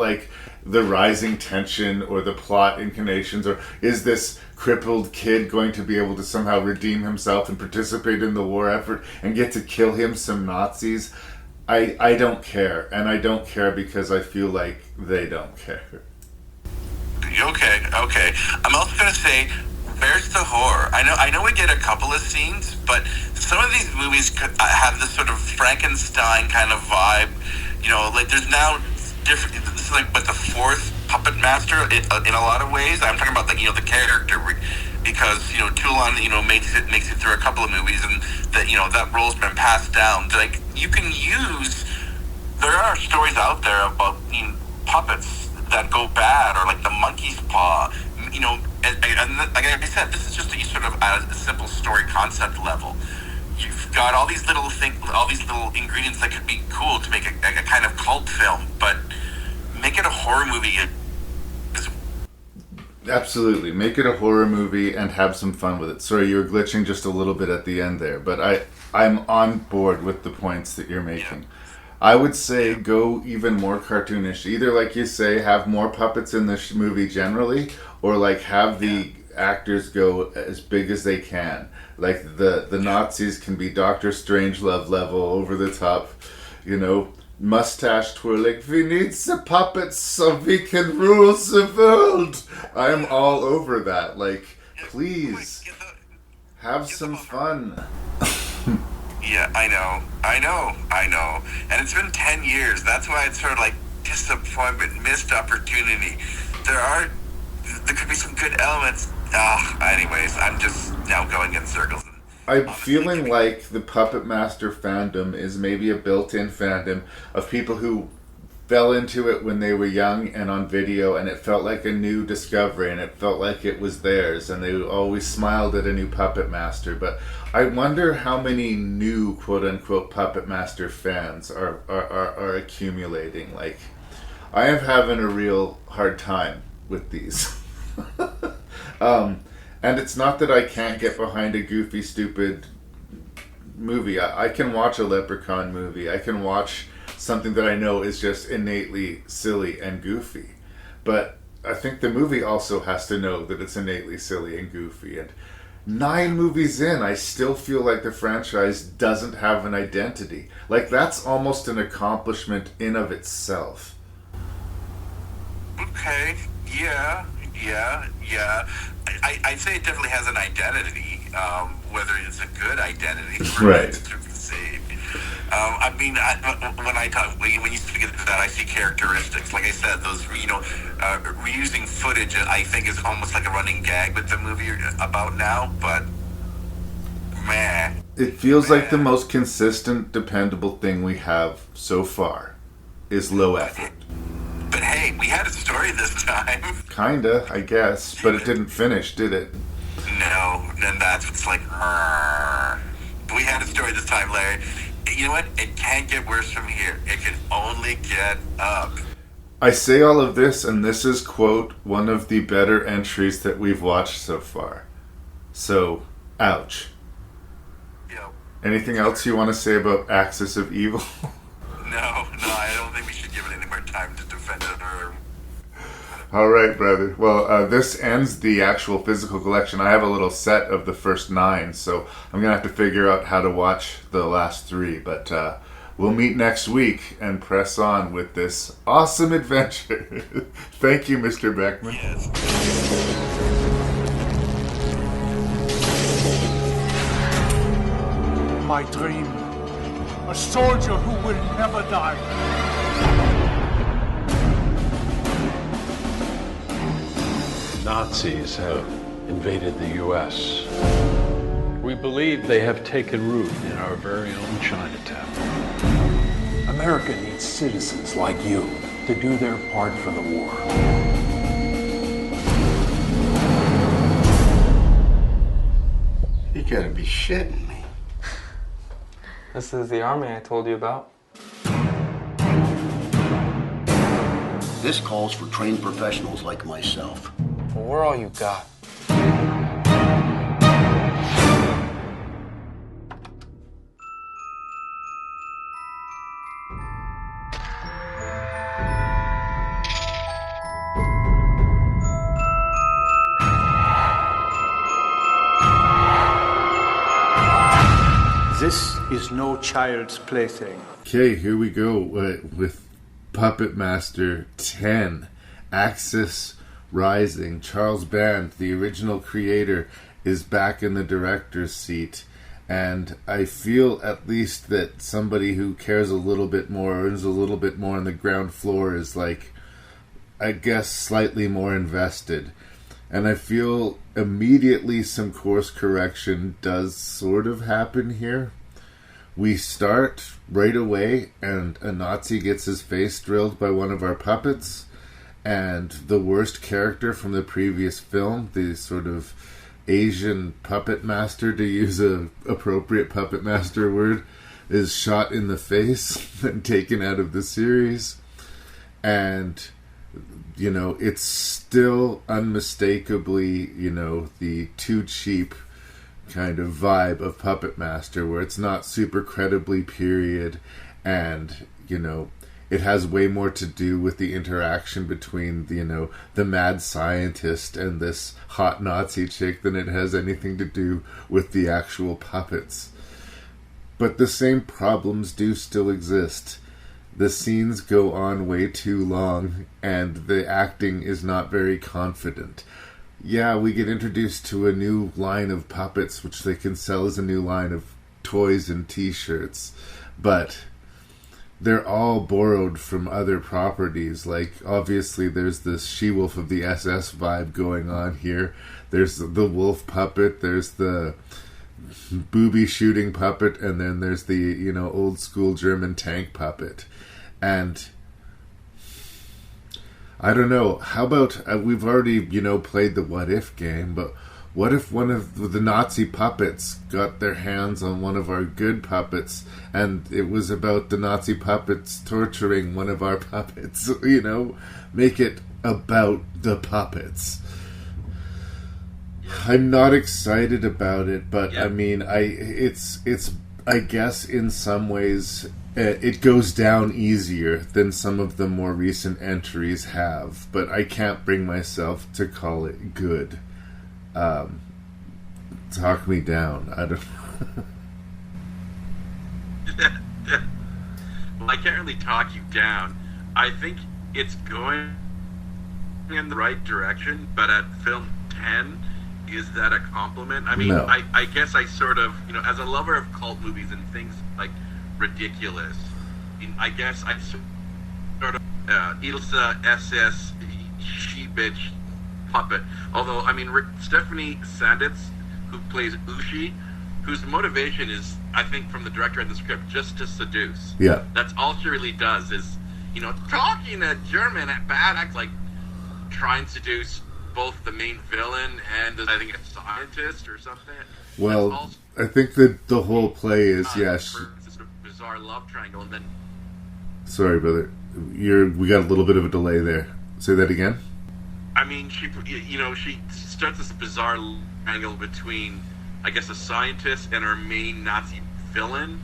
the rising tension or the plot inclinations, or is this crippled kid going to be able to somehow redeem himself and participate in the war effort and get to kill him some Nazis? I don't care, and I don't care because I feel like they don't care. Okay. I'm also going to say, where's the horror? I know we get a couple of scenes, but some of these movies have this sort of Frankenstein kind of vibe. There's now different. This is but the fourth Puppet Master in a lot of ways. I'm talking about the character, because Toulon makes it through a couple of movies, and that role's been passed down. You can use. There are stories out there about puppets that go bad, or the monkey's paw, and like I said, this is just a sort of a simple story concept level. You've got all these little ingredients that could be cool to make a kind of cult film, but make it a horror movie. Absolutely, make it a horror movie and have some fun with it. Sorry, you were glitching just a little bit at the end there, but I'm on board with the points that you're making. Yeah. I would say go even more cartoonish. Either, like you say, have more puppets in this movie generally, or have the actors go as big as they can. The Nazis can be Doctor Strangelove level, over the top, mustache twirling, we need the puppets so we can rule the world. I'm all over that. Like, please, have some fun. Yeah, I know. And it's been 10 years. That's why it's sort of like disappointment, missed opportunity. There could be some good elements. Anyways, I'm just now going in circles. I'm feeling like the Puppet Master fandom is maybe a built-in fandom of people who fell into it when they were young and on video, and it felt like a new discovery, and it felt like it was theirs, and they always smiled at a new Puppet Master. But I wonder how many new quote-unquote Puppet Master fans are accumulating. Like, I am having a real hard time with these. And it's not that I can't get behind a goofy, stupid movie. I can watch a Leprechaun movie. I can watch something that I know is just innately silly and goofy. But I think the movie also has to know that it's innately silly and goofy. And 9 movies in, I still feel like the franchise doesn't have an identity. Like, that's almost an accomplishment in of itself. Okay, yeah. I'd say it definitely has an identity, whether it's a good identity. Right. I mean, when you speak of that, I see characteristics. Like I said, those, reusing footage, I think, is almost like a running gag with the movie about now, but, man. It feels like the most consistent, dependable thing we have so far is low effort. But hey, we had a story this time. Kinda, I guess, but it didn't finish, did it? No, and that's what's like, we had a story this time, Larry. You know what? It can't get worse from here. It can only get up. I say all of this, and this is, quote, one of the better entries that we've watched so far. So, ouch. Yep. Anything else you want to say about Axis of Evil? No, I don't think we should give it any more time to defend it or... All right, brother. Well, this ends the actual physical collection. I have a little set of the first 9, so I'm going to have to figure out how to watch the last 3. But we'll meet next week and press on with this awesome adventure. Thank you, Mr. Beckmann. Yes. My dream. A soldier who will never die. Nazis have invaded the U.S. We believe they have taken root in our very own Chinatown. America needs citizens like you to do their part for the war. You gotta be shitting me. This is the army I told you about. This calls for trained professionals like myself. Well, we're all you got. This is no child's plaything. Okay, here we go with Puppet Master 10, Axis Rising. Charles Band, the original creator, is back in the director's seat, and I feel at least that somebody who cares a little bit more, or is a little bit more on the ground floor, is like, I guess, slightly more invested. And I feel immediately some course correction does sort of happen here. We start right away, and a Nazi gets his face drilled by one of our puppets, and the worst character from the previous film, the sort of Asian puppet master, to use a appropriate puppet master word, is shot in the face and taken out of the series. And, you know, it's still unmistakably, you know, the too cheap kind of vibe of Puppet Master, where it's not super credibly period, and, you know, it has way more to do with the interaction between, you know, the mad scientist and this hot Nazi chick than it has anything to do with the actual puppets. But the same problems do still exist. the scenes go on way too long, and the acting is not very confident. Yeah, we get introduced to a new line of puppets, which they can sell as a new line of toys and t-shirts, but they're all borrowed from other properties. Like, obviously, there's this She-Wolf of the SS vibe going on here. There's the wolf puppet, there's the booby shooting puppet, and then there's the, old school German tank puppet. And I don't know, how about, we've already, played the what if game, but what if one of the Nazi puppets got their hands on one of our good puppets, and it was about the Nazi puppets torturing one of our puppets, make it about the puppets. I'm not excited about it, but I mean, it's I guess in some ways it goes down easier than some of the more recent entries have, but I can't bring myself to call it good. Talk me down. I don't Well, I can't really talk you down. I think it's going in the right direction, but at film 10, is that a compliment? I mean, no. I guess I sort of, as a lover of cult movies and things like ridiculous, I guess I sort of Ilsa SS she-bitch puppet. Although, I mean, Stephanie Sanditz, who plays Ushi, whose motivation is, I think, from the director of the script, just to seduce. Yeah. That's all she really does is, talking a German bad act, like, try and seduce both the main villain and, I think, a scientist or something. Well, I think that the whole play is, this bizarre love triangle, and then... Sorry, brother. We got a little bit of a delay there. Say that again? I mean, she starts this bizarre angle between, I guess, a scientist and her main Nazi villain,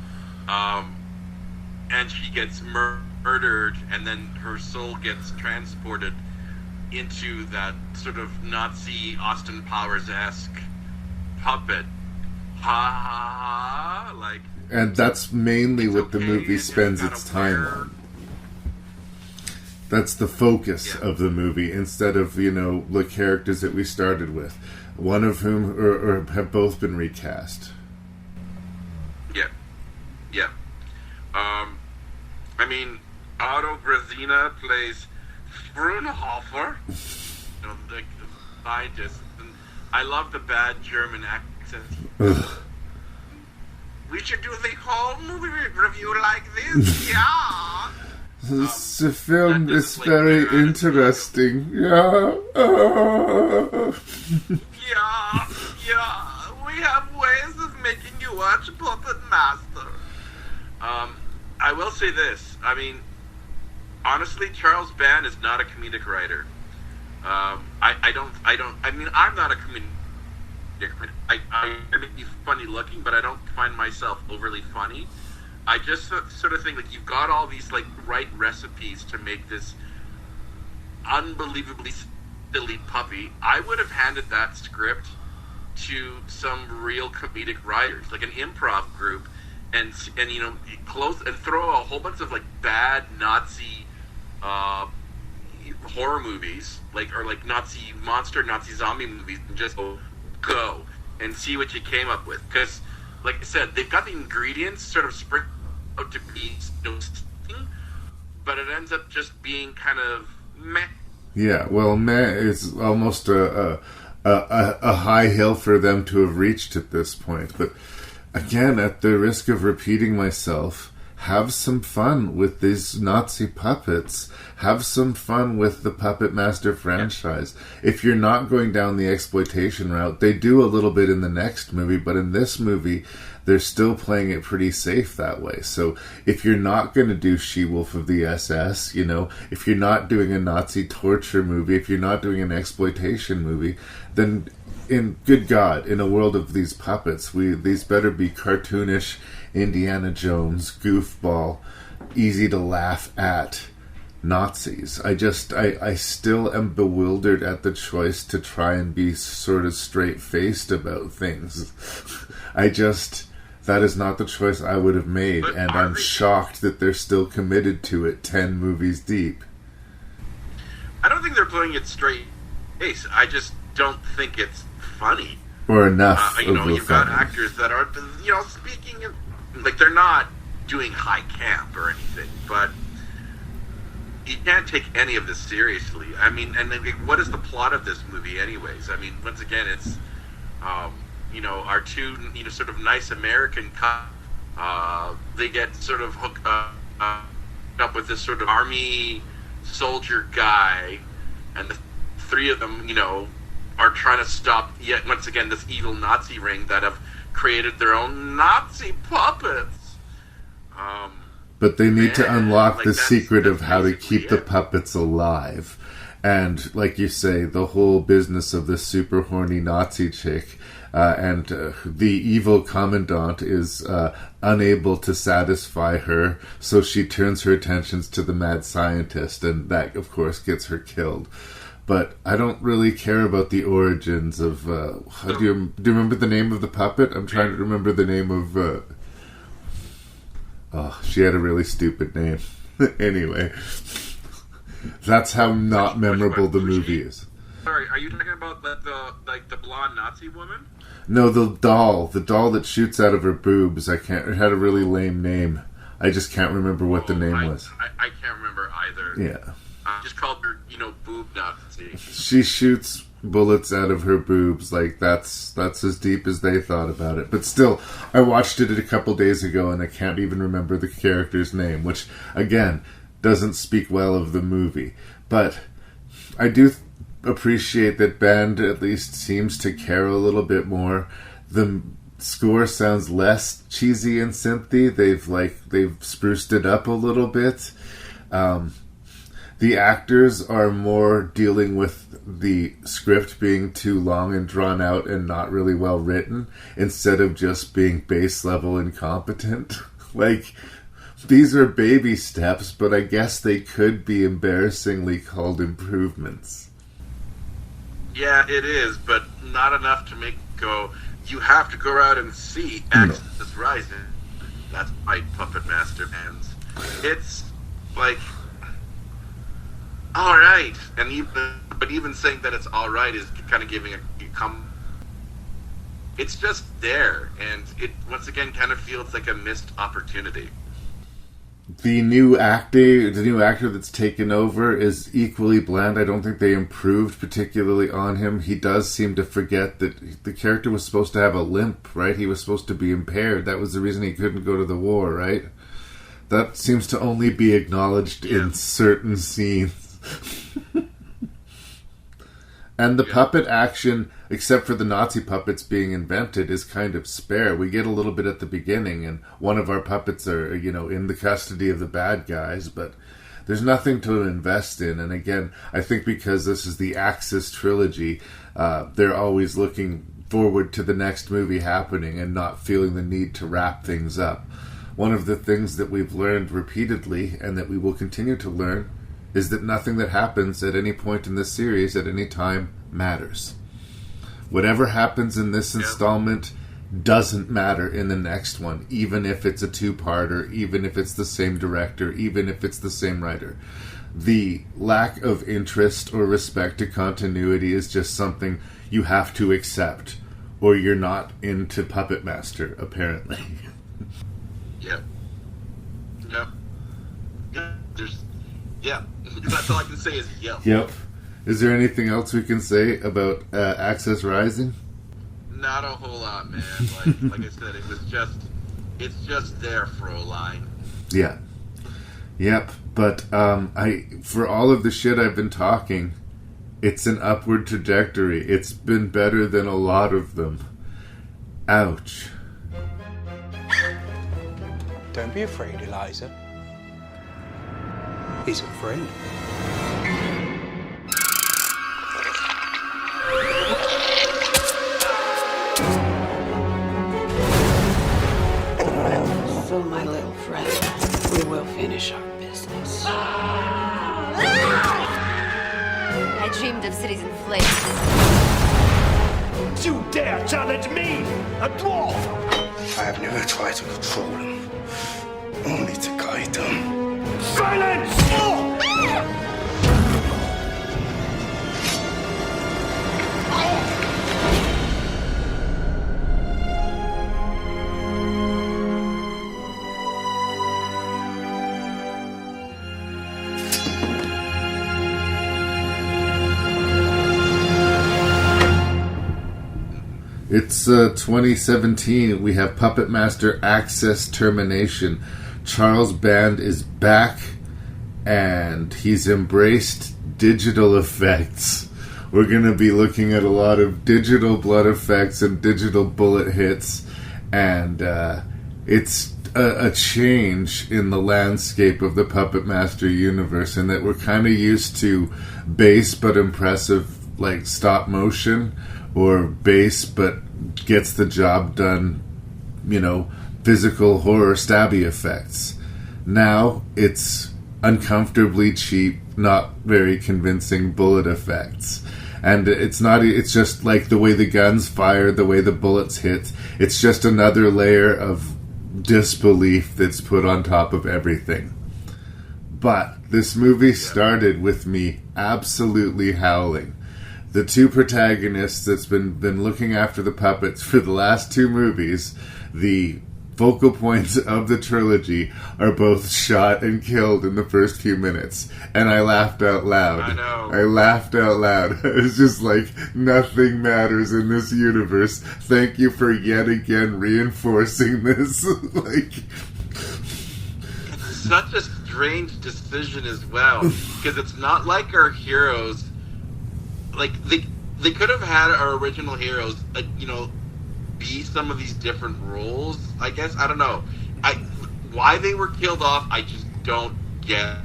and she gets murdered, and then her soul gets transported into that sort of Nazi Austin Powers-esque puppet. Like, and that's mainly what the movie spends its time on. That's the focus of the movie, instead of, the characters that we started with, one of whom or have both been recast. Yeah. I mean, Otto Brezina plays Frunhofer, the scientist, and I love the bad German accent. Ugh. We should do the whole movie review like this, yeah. The film is very interesting. Yeah. Yeah. We have ways of making you watch Puppet Master. I will say this. I mean, honestly, Charles Band is not a comedic writer. I mean, I'm not a comedic writer. I may be funny looking, but I don't find myself overly funny. I just sort of think, like, you've got all these, like, right recipes to make this unbelievably silly puppy. I would have handed that script to some real comedic writers, like an improv group, and close and throw a whole bunch of, like, bad Nazi horror movies, like Nazi monster, Nazi zombie movies, and just go and see what you came up with. Because, like I said, they've got the ingredients sort of sprinkled out to be something, but it ends up just being kind of meh. Yeah, well, meh is almost a high hill for them to have reached at this point. But again, at the risk of repeating myself, have some fun with these Nazi puppets. Have some fun with the Puppet Master franchise. If you're not going down the exploitation route, they do a little bit in the next movie, but in this movie, they're still playing it pretty safe that way. So if you're not going to do She-Wolf of the SS, if you're not doing a Nazi torture movie, if you're not doing an exploitation movie, then good God, in a world of these puppets, these better be cartoonish Indiana Jones, goofball, easy to laugh at Nazis. I still am bewildered at the choice to try and be sort of straight-faced about things. that is not the choice I would have made, and I'm shocked that they're still committed to it 10 movies deep. I don't think they're playing it straight face. I just don't think it's funny. Or enough You know, of the you've got funny. actors that are, you know, speaking in, like, they're not doing high camp or anything, but you can't take any of this seriously. I mean, and like, what is the plot of this movie anyways? I mean, once again, it's, you know, our two, you know, sort of nice American cops, they get sort of hooked up with this sort of army soldier guy, and the three of them, you know, are trying to stop, yet once again, this evil Nazi ring that have created their own Nazi puppets. But they need to unlock like, the that's secret of how to keep the it. puppets alive. And, like you say, the whole business of this super horny Nazi chick, and the evil commandant is unable to satisfy her, so she turns her attentions to the mad scientist, and that, of course, gets her killed. But I don't really care about the origins of... do you remember the name of the puppet? I'm trying to remember the name of... Oh, she had a really stupid name. Anyway, that's how not memorable the movie is. Sorry, are you talking about the blonde Nazi woman? No, the doll that shoots out of her boobs. It had a really lame name. I just can't remember what the name was. I can't remember either. Yeah. I just called her, you know, boob Nazi. She shoots bullets out of her boobs. Like, that's as deep as they thought about it. But still, I watched it a couple days ago and I can't even remember the character's name, which, again, doesn't speak well of the movie. But I do appreciate that band at least seems to care a little bit more. The score sounds less cheesy and synthy. They've spruced it up a little bit. The actors are more dealing with the script being too long and drawn out and not really well written, instead of just being base level incompetent. Like, these are baby steps, but I guess they could be embarrassingly called improvements. Yeah, it is, but not enough to make go, you have to go out and see Axis Rising. That's my Puppet Master fans. It's like, alright, and even saying that it's alright is kind of giving a it's just there, and it once again kind of feels like a missed opportunity. The new actor that's taken over is equally bland. I don't think they improved particularly on him. He does seem to forget that the character was supposed to have a limp, right? He was supposed to be impaired. That was the reason he couldn't go to the war, right? That seems to only be acknowledged in certain scenes. And the puppet action, except for the Nazi puppets being invented, is kind of spare. We get a little bit at the beginning, and one of our puppets are, you know, in the custody of the bad guys, but there's nothing to invest in. And again, I think because this is the Axis trilogy, they're always looking forward to the next movie happening and not feeling the need to wrap things up. One of the things that we've learned repeatedly, and that we will continue to learn, is that nothing that happens at any point in this series at any time matters. Whatever happens in this installment doesn't matter in the next one, even if it's a two-parter, even if it's the same director, even if it's the same writer. The lack of interest or respect to continuity is just something you have to accept, or you're not into Puppet Master, apparently. Yep. That's all I can say is yep. Yep. Is there anything else we can say about Axis Rising? Not a whole lot, man. Like I said, it's just there for a line. Yeah. Yep. But for all of the shit I've been talking, it's an upward trajectory. It's been better than a lot of them. Ouch. Don't be afraid, Eliza. He's a friend. So, my little friend, we will finish our business. I dreamed of cities in flames. You dare challenge me, a dwarf! I have never tried to control them, only to guide them. Silence! It's 2017. We have Puppet Master Access Termination. Charles Band is back, and he's embraced digital effects. We're going to be looking at a lot of digital blood effects and digital bullet hits, and it's a change in the landscape of the Puppet Master universe, in that we're kind of used to base but impressive, like, stop motion, or base but gets the job done, physical horror stabby effects. Now it's uncomfortably cheap, not very convincing bullet effects. And it's just like the way the guns fire, the way the bullets hit. It's just another layer of disbelief that's put on top of everything. But this movie started with me absolutely howling. The two protagonists that's been looking after the puppets for the last two movies, the focal points of the trilogy, are both shot and killed in the first few minutes. And I laughed out loud. I know. I laughed out loud. It's just like, nothing matters in this universe. Thank you for yet again reinforcing this. It's such a strange decision as well, because it's not like our heroes. Like, they could have had our original heroes, be some of these different roles, I guess. I don't know. Why they were killed off, I just don't get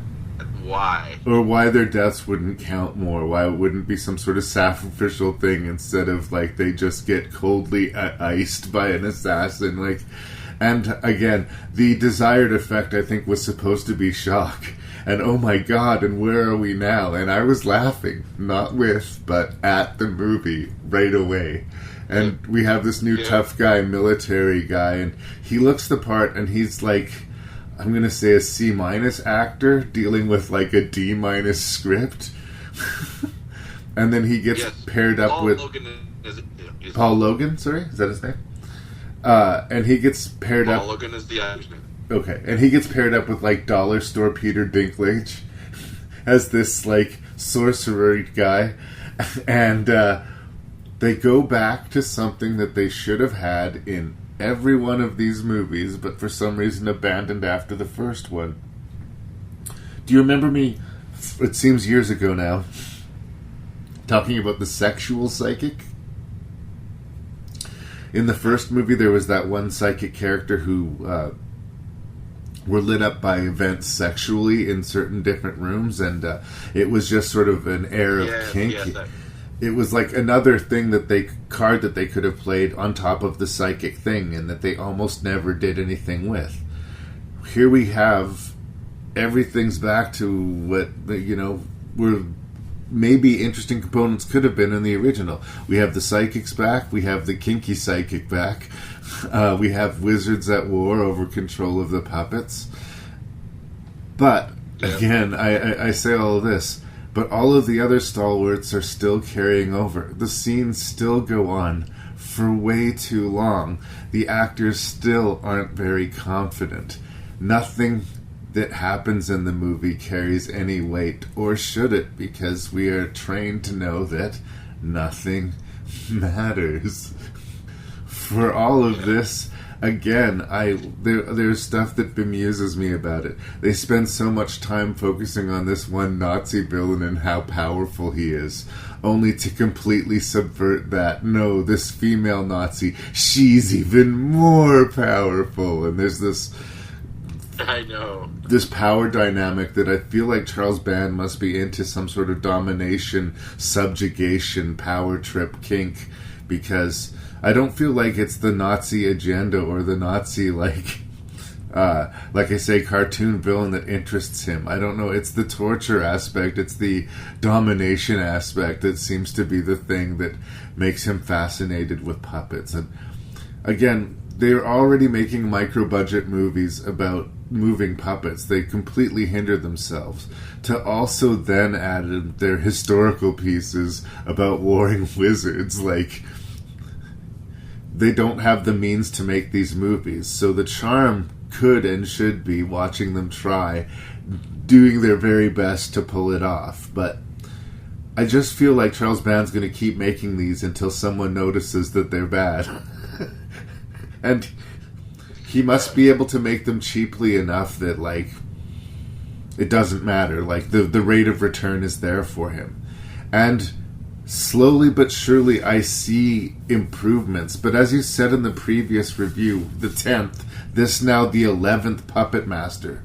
why. Or why their deaths wouldn't count more. Why it wouldn't be some sort of sacrificial thing instead of, like, they just get coldly iced by an assassin. And again, the desired effect, I think, was supposed to be shock. And oh my god, and where are we now? And I was laughing, not with, but at the movie right away. And we have this new tough guy, military guy, and he looks the part, and he's like, I'm going to say a C- actor dealing with like a D- script. And then he gets paired up Paul with... Logan is Paul Logan, sorry? Is that his name? And he gets paired up... Paul Logan is the actor's name. Okay, and he gets paired up with, like, Dollar Store Peter Dinklage as this, like, sorcerer guy. And they go back to something that they should have had in every one of these movies, but for some reason abandoned after the first one. Do you remember me, it seems years ago now, talking about the sexual psychic? In the first movie, there was that one psychic character who... were lit up by events sexually in certain different rooms, and it was just sort of an air of kink. It was like another thing that they could have played on top of the psychic thing, and that they almost never did anything with. Here we have everything's back to what were maybe interesting components could have been in the original. We have the psychics back. We have the kinky psychic back. We have wizards at war over control of the puppets. But, again, I say all of this, but all of the other stalwarts are still carrying over. The scenes still go on for way too long. The actors still aren't very confident. Nothing that happens in the movie carries any weight, or should it, because we are trained to know that nothing matters. For all of this, again, there's stuff that bemuses me about it. They spend so much time focusing on this one Nazi villain and how powerful he is, only to completely subvert that. No, this female Nazi, she's even more powerful. And there's this... I know. This power dynamic that I feel like Charles Band must be into some sort of domination, subjugation, power trip kink, because I don't feel like it's the Nazi agenda or the Nazi, like I say, cartoon villain that interests him. I don't know. It's the torture aspect. It's the domination aspect that seems to be the thing that makes him fascinated with puppets. And again, they're already making micro-budget movies about moving puppets. They completely hinder themselves. To also then add in their historical pieces about warring wizards, like, they don't have the means to make these movies. So the charm could and should be watching them try, doing their very best to pull it off. But I just feel like Charles Band's going to keep making these until someone notices that they're bad. And he must be able to make them cheaply enough that, like, it doesn't matter. Like, the rate of return is there for him. And slowly but surely I see improvements. But as you said in the previous review, the 10th, this now the 11th Puppet Master.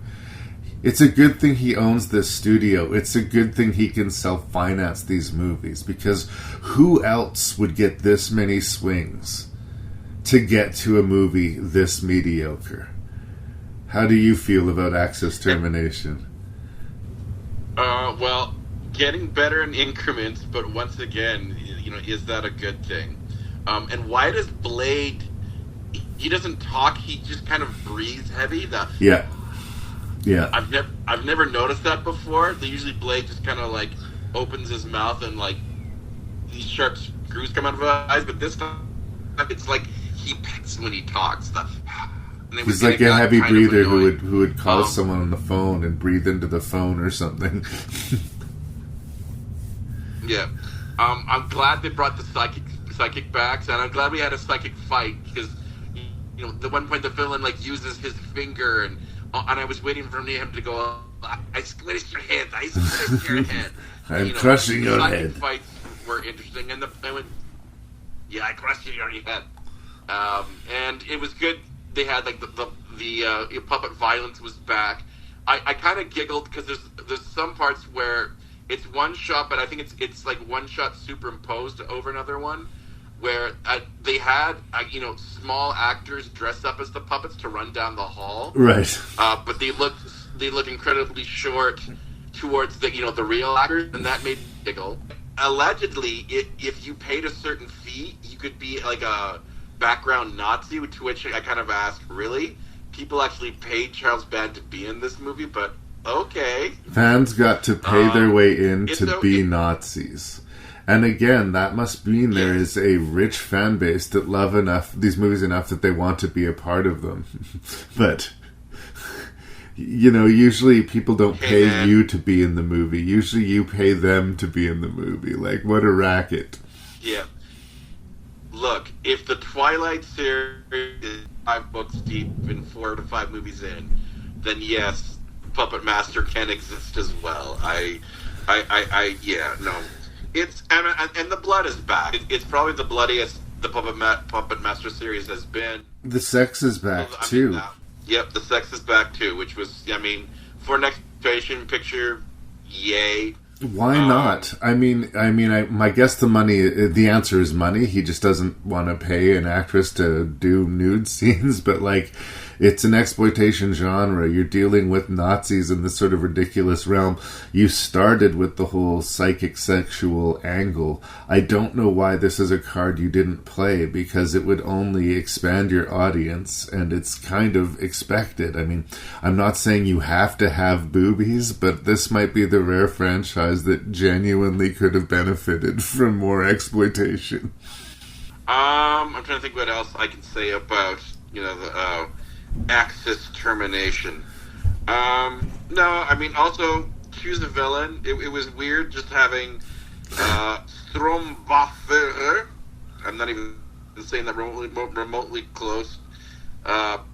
It's a good thing he owns this studio. It's a good thing he can self-finance these movies, because who else would get this many swings to get to a movie this mediocre? How do you feel about Access Termination? Well, getting better in increments, but once again, is that a good thing? And why does Blade, he doesn't talk, he just kind of breathes heavy? Yeah. I've never noticed that before. Usually Blade just kind of like opens his mouth and like these sharp screws come out of his eyes, but this time it's like he picks when he talks. He's like a heavy breather who would call someone on the phone and breathe into the phone or something. Yeah. I'm glad they brought the psychic back, and I'm glad we had a psychic fight, because the one point the villain like uses his finger, and I was waiting for him to go, I squished your head, I squished your head. I'm crushing your head. Psychic fights were interesting, and I went, I crushed your head. And it was good. They had like the puppet violence was back. I kind of giggled because there's some parts where it's one shot, but I think it's like one shot superimposed over another one, where they had small actors dress up as the puppets to run down the hall. Right. But they look incredibly short towards the real actors, and that made me giggle. Allegedly, if you paid a certain fee, you could be like a background Nazi, to which I kind of asked, really? People actually paid Charles Band to be in this movie, but okay. Fans got to pay their way in to be Nazis. And again, that must mean there is a rich fan base that love these movies enough that they want to be a part of them. But, usually people don't pay you to be in the movie. Usually you pay them to be in the movie. Like, what a racket. Yeah. Look, if the Twilight series is 5 books deep and 4 to 5 movies in, then yes, Puppet Master can exist as well. No. It's and the blood is back. It's probably the bloodiest the Puppet Master series has been. The sex is back too. Yep, the sex is back too, which was, for an exploitation picture, yay. Why not? I guess the answer is money. He just doesn't want to pay an actress to do nude scenes, but it's an exploitation genre. You're dealing with Nazis in this sort of ridiculous realm. You started with the whole psychic sexual angle. I don't know why this is a card you didn't play, because it would only expand your audience, and it's kind of expected. I'm not saying you have to have boobies, but this might be the rare franchise that genuinely could have benefited from more exploitation. I'm trying to think what else I can say about, the Access Termination. Also, choose a villain. It was weird just having Strombacher. I'm not even saying that remotely close.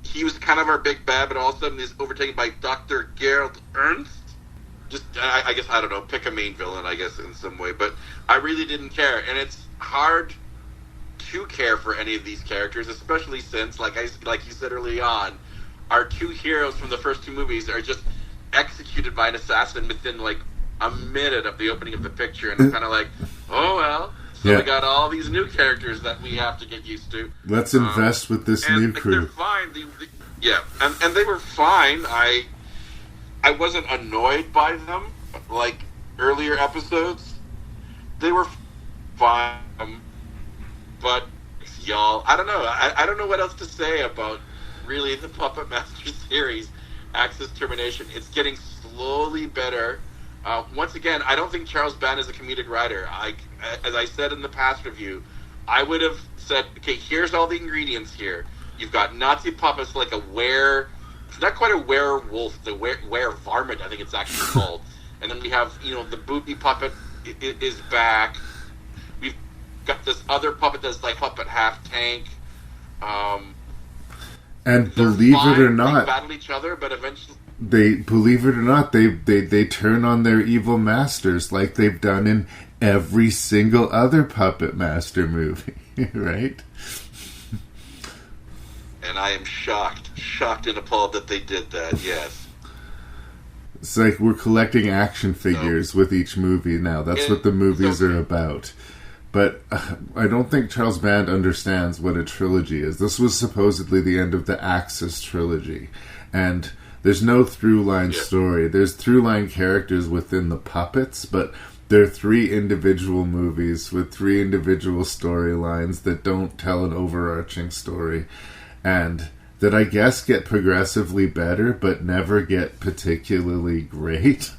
He was kind of our big bad, but all of a sudden he's overtaken by Dr. Gerald Ernst. Just, I guess, I don't know, pick a main villain, I guess, in some way. But I really didn't care. And it's hard to care for any of these characters, especially since, like you said early on, our 2 heroes from the first 2 movies are just executed by an assassin within a minute of the opening of the picture, and I'm kind of like, oh well. So we got all these new characters that we have to get used to. Let's invest with this new crew. They're fine. And they were fine. I wasn't annoyed by them like earlier episodes. They were fine. But y'all. I don't know. I don't know what else to say about really the Puppet Master series, Axis Termination. It's getting slowly better. Once again, I don't think Charles Band is a comedic writer. As I said in the past review, I would have said, okay, here's all the ingredients here. You've got Nazi puppets like a it's not quite a werewolf, the were-varmint, I think it's actually called. And then we have, the booby puppet is back. We've got this other puppet that's like puppet half-tank. And believe it or not, they battle each other, but eventually... They turn on their evil masters like they've done in every single other Puppet Master movie, right? And I am shocked and appalled that they did that, yes. It's like we're collecting action figures with each movie now. That's what the movies are about. But I don't think Charles Band understands what a trilogy is. This was supposedly the end of the Axis trilogy. And there's no through-line story. There's through-line characters within the puppets, but they're 3 individual movies with 3 individual storylines that don't tell an overarching story. And that I guess get progressively better, but never get particularly great.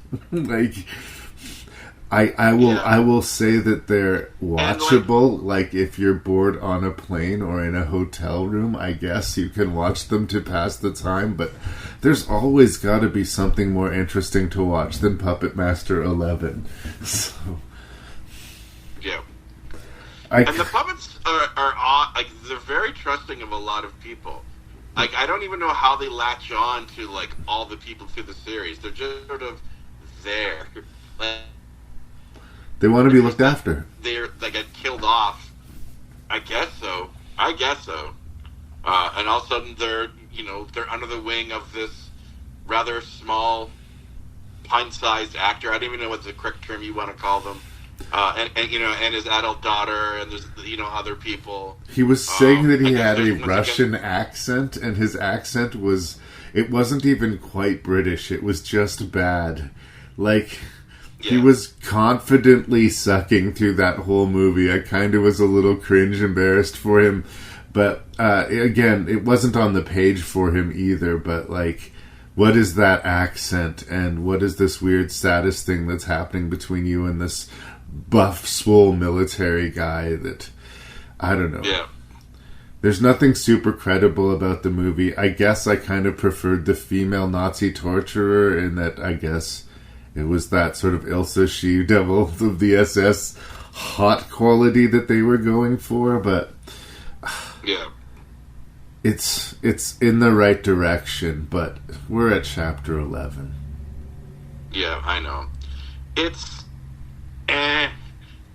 I will say that they're watchable. Like if you're bored on a plane or in a hotel room, I guess you can watch them to pass the time. But there's always got to be something more interesting to watch than Puppet Master 11. So, yeah. And the puppets are like they're very trusting of a lot of people. Like I don't even know how they latch on to like all the people through the series. They're just sort of there. They want to be looked after. They get killed off. I guess so. And all of a sudden they're under the wing of this rather small, pint-sized actor. I don't even know what the correct term you want to call them. And his adult daughter, and there's other people. He was saying that he had a Russian accent, and his accent wasn't even quite British. It was just bad. Like, he was confidently sucking through that whole movie. I kind of was a little cringe embarrassed for him. But, again, it wasn't on the page for him either, but, like, what is that accent, and what is this weird status thing that's happening between you and this buff, swole military guy that, I don't know. Yeah. There's nothing super credible about the movie. I guess I kind of preferred the female Nazi torturer in that I guess it was that sort of Ilsa she-devil of the SS hot quality that they were going for, but yeah. It's in the right direction, but we're at chapter 11. Yeah, I know. It's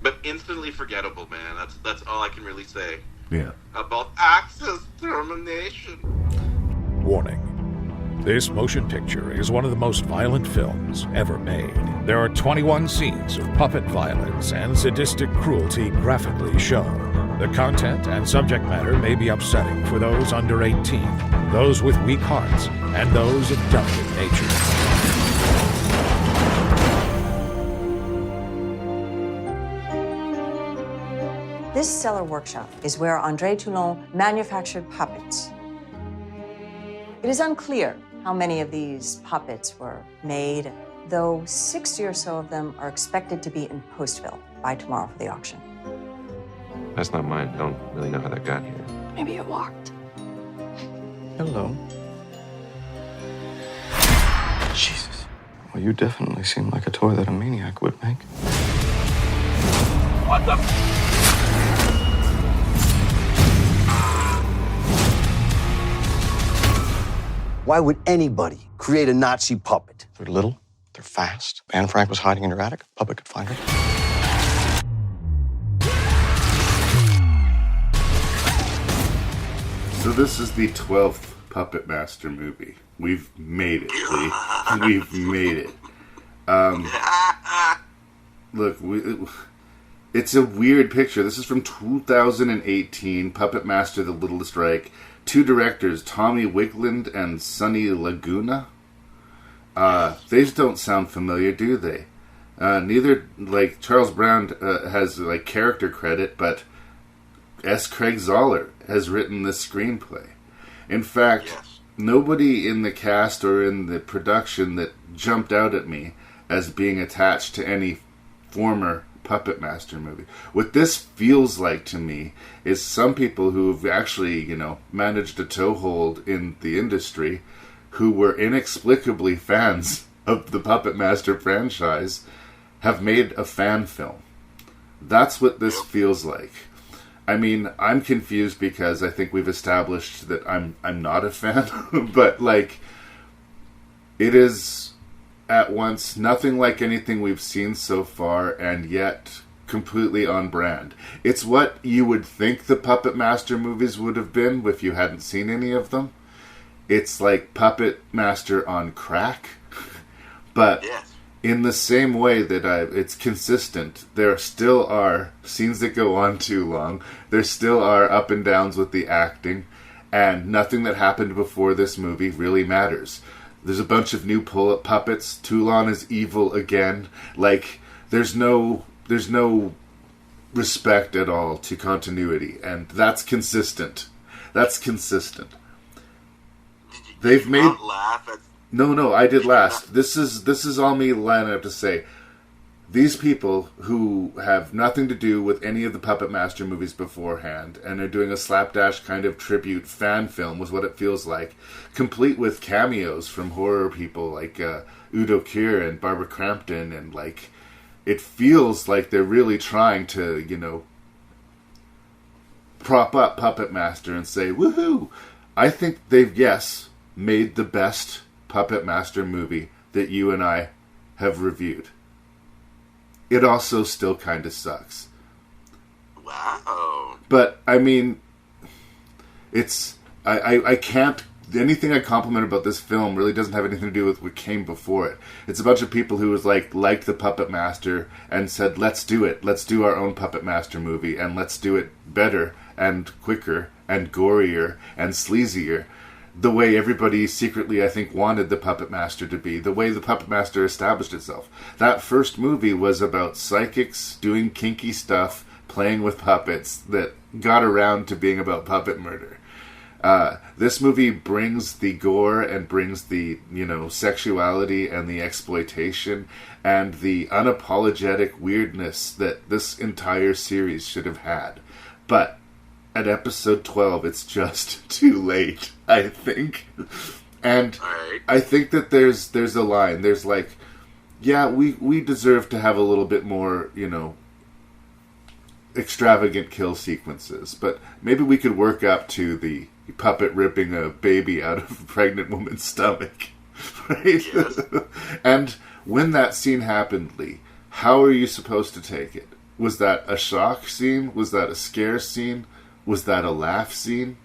but instantly forgettable, man. That's all I can really say. Yeah. About Axis Termination. Warning. This motion picture is one of the most violent films ever made. There are 21 scenes of puppet violence and sadistic cruelty graphically shown. The content and subject matter may be upsetting for those under 18, those with weak hearts, and those of delicate nature. This cellar workshop is where André Toulon manufactured puppets. It is unclear how many of these puppets were made, though 60 or so of them are expected to be in Postville by tomorrow for the auction. That's not mine. I don't really know how that got here. Maybe it walked. Hello. Jesus. Well, you definitely seem like a toy that a maniac would make. What the? Why would anybody create a Nazi puppet? They're little, they're fast. Anne Frank was hiding in her attic. A puppet could find her. So this is the 12th Puppet Master movie. We've made it, Lee. We've made it. Look, it's a weird picture. This is from 2018, Puppet Master: The Littlest Reich. 2 directors, Tommy Wigland and Sonny Laguna. They just don't sound familiar, do they? Neither, like, Charles Brown has, like, character credit, but S. Craig Zoller has written this screenplay. In fact, nobody in the cast or in the production that jumped out at me as being attached to any former Puppet Master movie. What this feels like to me is some people who've actually, managed a toehold in the industry, who were inexplicably fans of the Puppet Master franchise, have made a fan film. That's what this feels like. I mean, I'm confused because I think we've established that I'm not a fan, but it is at once nothing like anything we've seen so far, and yet completely on brand. It's what you would think the Puppet Master movies would have been if you hadn't seen any of them. It's like Puppet Master on crack, but in the same way that it's consistent. There still are scenes that go on too long. There still are up and downs with the acting, and nothing that happened before this movie really matters. There's a bunch of new pull-up puppets. Toulon is evil again. There's no respect at all to continuity, and that's consistent. They've made. Laugh at... No, I did last. This is all me lining up to say. These people who have nothing to do with any of the Puppet Master movies beforehand and are doing a slapdash kind of tribute fan film, was what it feels like, complete with cameos from horror people like Udo Kier and Barbara Crampton, and it feels like they're really trying to, prop up Puppet Master and say, woohoo! I think they've, made the best Puppet Master movie that you and I have reviewed. It also still kind of sucks. Wow. But, I mean, I can't... Anything I compliment about this film really doesn't have anything to do with what came before it. It's a bunch of people who liked the Puppet Master and said, let's do it. Let's do our own Puppet Master movie, and let's do it better and quicker and gorier and sleazier. The way everybody secretly, I think, wanted the Puppet Master to be. The way the Puppet Master established itself. That first movie was about psychics doing kinky stuff, playing with puppets, that got around to being about puppet murder. This movie brings the gore and brings the, sexuality and the exploitation and the unapologetic weirdness that this entire series should have had. But at episode 12, it's just too late, I think. And I think that there's a line. There's we deserve to have a little bit more, extravagant kill sequences. But maybe we could work up to the puppet ripping a baby out of a pregnant woman's stomach. Right? Yes. And when that scene happened, Lee, how are you supposed to take it? Was that a shock scene? Was that a scare scene? Was that a laugh scene?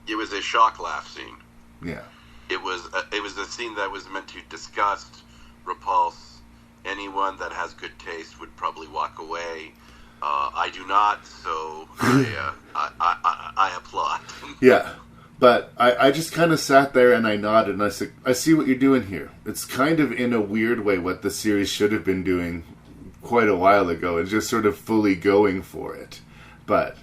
It was a shock laugh scene. Yeah. It was a scene that was meant to disgust, repulse. Anyone that has good taste would probably walk away. I do not, so I applaud. Yeah, but I just kind of sat there and I nodded and I said, I see what you're doing here. It's kind of in a weird way what the series should have been doing quite a while ago and just sort of fully going for it. But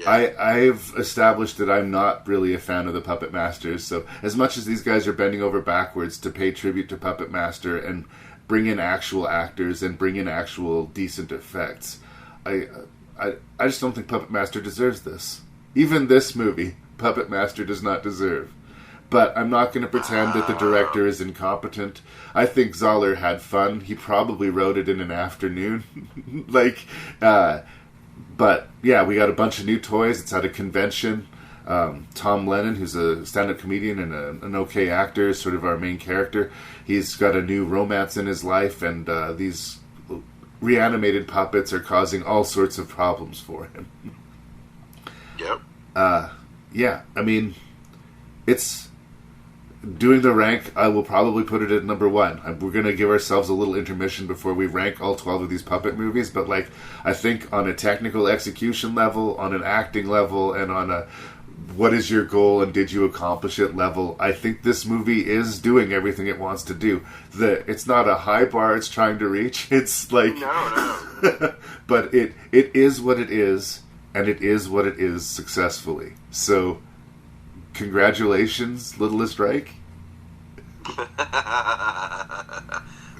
I've established that I'm not really a fan of the Puppet Masters, so as much as these guys are bending over backwards to pay tribute to Puppet Master and bring in actual actors and bring in actual decent effects, I just don't think Puppet Master deserves this. Even this movie, Puppet Master does not deserve. But I'm not going to pretend that the director is incompetent. I think Zoller had fun. He probably wrote it in an afternoon. But, yeah, we got a bunch of new toys. It's at a convention. Tom Lennon, who's a stand-up comedian and an okay actor, is sort of our main character. He's got a new romance in his life, and these reanimated puppets are causing all sorts of problems for him. Yep. Yeah, I mean, it's... Doing the rank, I will probably put it at number 1. We're going to give ourselves a little intermission before we rank all 12 of these puppet movies, but I think on a technical execution level, on an acting level, and on a what is your goal and did you accomplish it level, I think this movie is doing everything it wants to do. It's not a high bar it's trying to reach. It's No. but it is what it is, and it is what it is successfully. So, congratulations, Littlest Reich.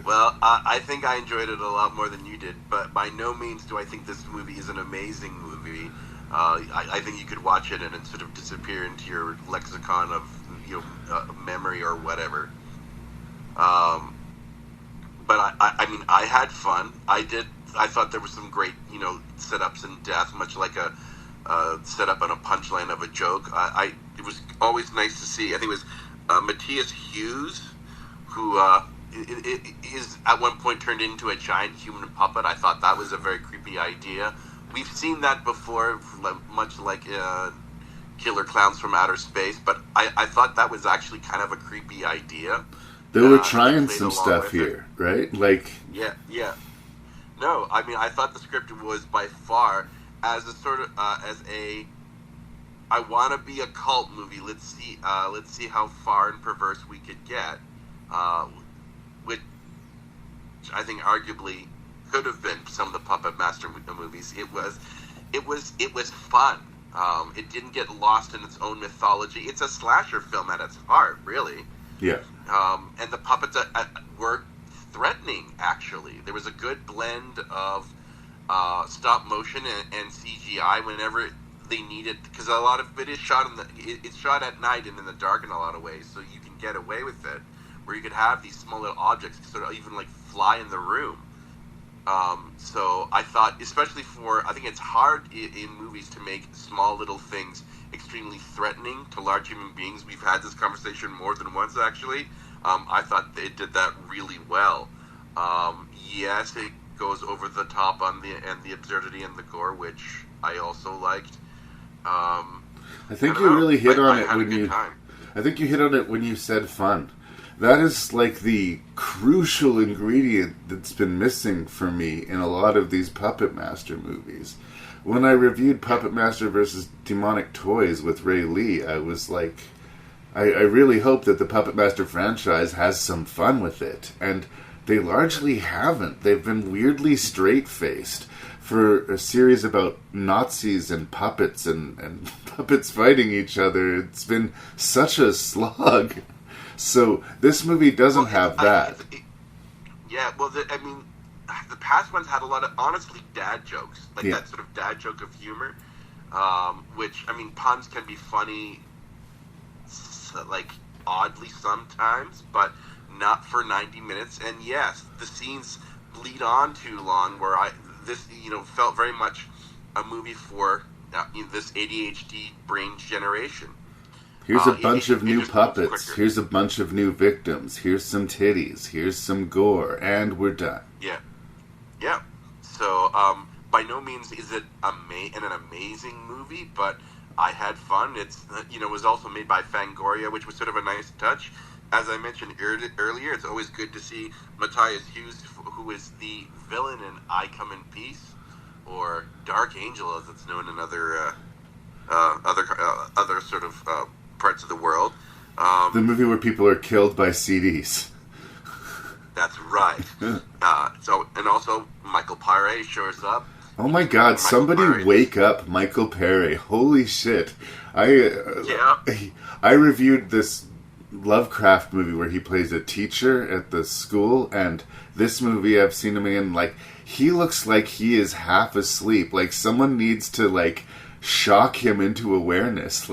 Well, I think I enjoyed it a lot more than you did, but by no means do I think this movie is an amazing movie. I think you could watch it and it sort of disappear into your lexicon of memory or whatever. But I mean, I had fun. I thought there was some great, setups in death, much like a setup and a punchline of a joke. It was always nice to see. I think it was Matthias Hughes, who is at one point turned into a giant human puppet. I thought that was a very creepy idea. We've seen that before, much like Killer Clowns from Outer Space, but I thought that was actually kind of a creepy idea. They were trying some stuff here, right? Like, yeah. No, I mean, I thought the script was by far as a sort of I want to be a cult movie. Let's see how far and perverse we could get, which I think arguably could have been some of the Puppet Master movies. It was fun. It didn't get lost in its own mythology. It's a slasher film at its heart, really. Yeah. And the puppets were threatening, actually. There was a good blend of stop motion and CGI whenever they needed, because a lot of it is shot it's shot at night and in the dark in a lot of ways, so you can get away with it, where you could have these small little objects sort of even like fly in the room. So I thought, especially I think it's hard in movies to make small little things extremely threatening to large human beings. We've had this conversation more than once, actually. I thought they did that really well. Yes, it goes over the top on the absurdity and the gore, which I also liked. I think you really hit on it when you. I think you hit on it when you said fun. That is like the crucial ingredient that's been missing for me in a lot of these Puppet Master movies. When I reviewed Puppet Master vs. Demonic Toys with Ray Lee, I was like, I really hope that the Puppet Master franchise has some fun with it. And they largely haven't. They've been weirdly straight-faced for a series about Nazis and puppets and puppets fighting each other. It's been such a slog. So this movie doesn't have that. The past ones had a lot of, honestly, dad jokes. That sort of dad joke of humor. Which, I mean, puns can be funny, oddly sometimes, but not for 90 minutes. And yes, the scenes bleed on too long, where this felt very much a movie for this ADHD brain generation. Here's a bunch of new puppets. Here's a bunch of new victims. Here's some titties. Here's some gore. And we're done. Yeah. So, by no means is it an amazing movie, but I had fun. It's, it was also made by Fangoria, which was sort of a nice touch. As I mentioned earlier, it's always good to see Matthias Hughes, who is the villain in I Come in Peace, or Dark Angel, as it's known in other sort of parts of the world. The movie where people are killed by CDs. That's right. And also Michael Paré shows up. Oh my God! Somebody wake up Michael Paré! Holy shit! I reviewed this Lovecraft movie where he plays a teacher at the school, and this movie I've seen him in. He looks like he is half asleep. Someone needs to shock him into awareness.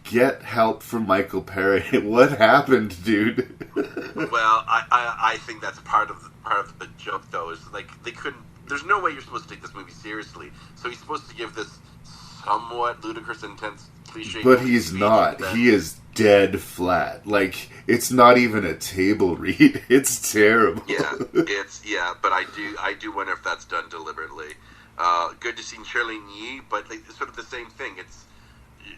Get help from Michael Paré. What happened, dude? Well, I think that's part of the joke, though. Is they couldn't. There's no way you're supposed to take this movie seriously. So he's supposed to give this somewhat ludicrous, intense, cliche. But he's not. He is dead flat. It's not even a table read. It's terrible. But I do wonder if that's done deliberately. Good to see Charlene Yee, but it's sort of the same thing.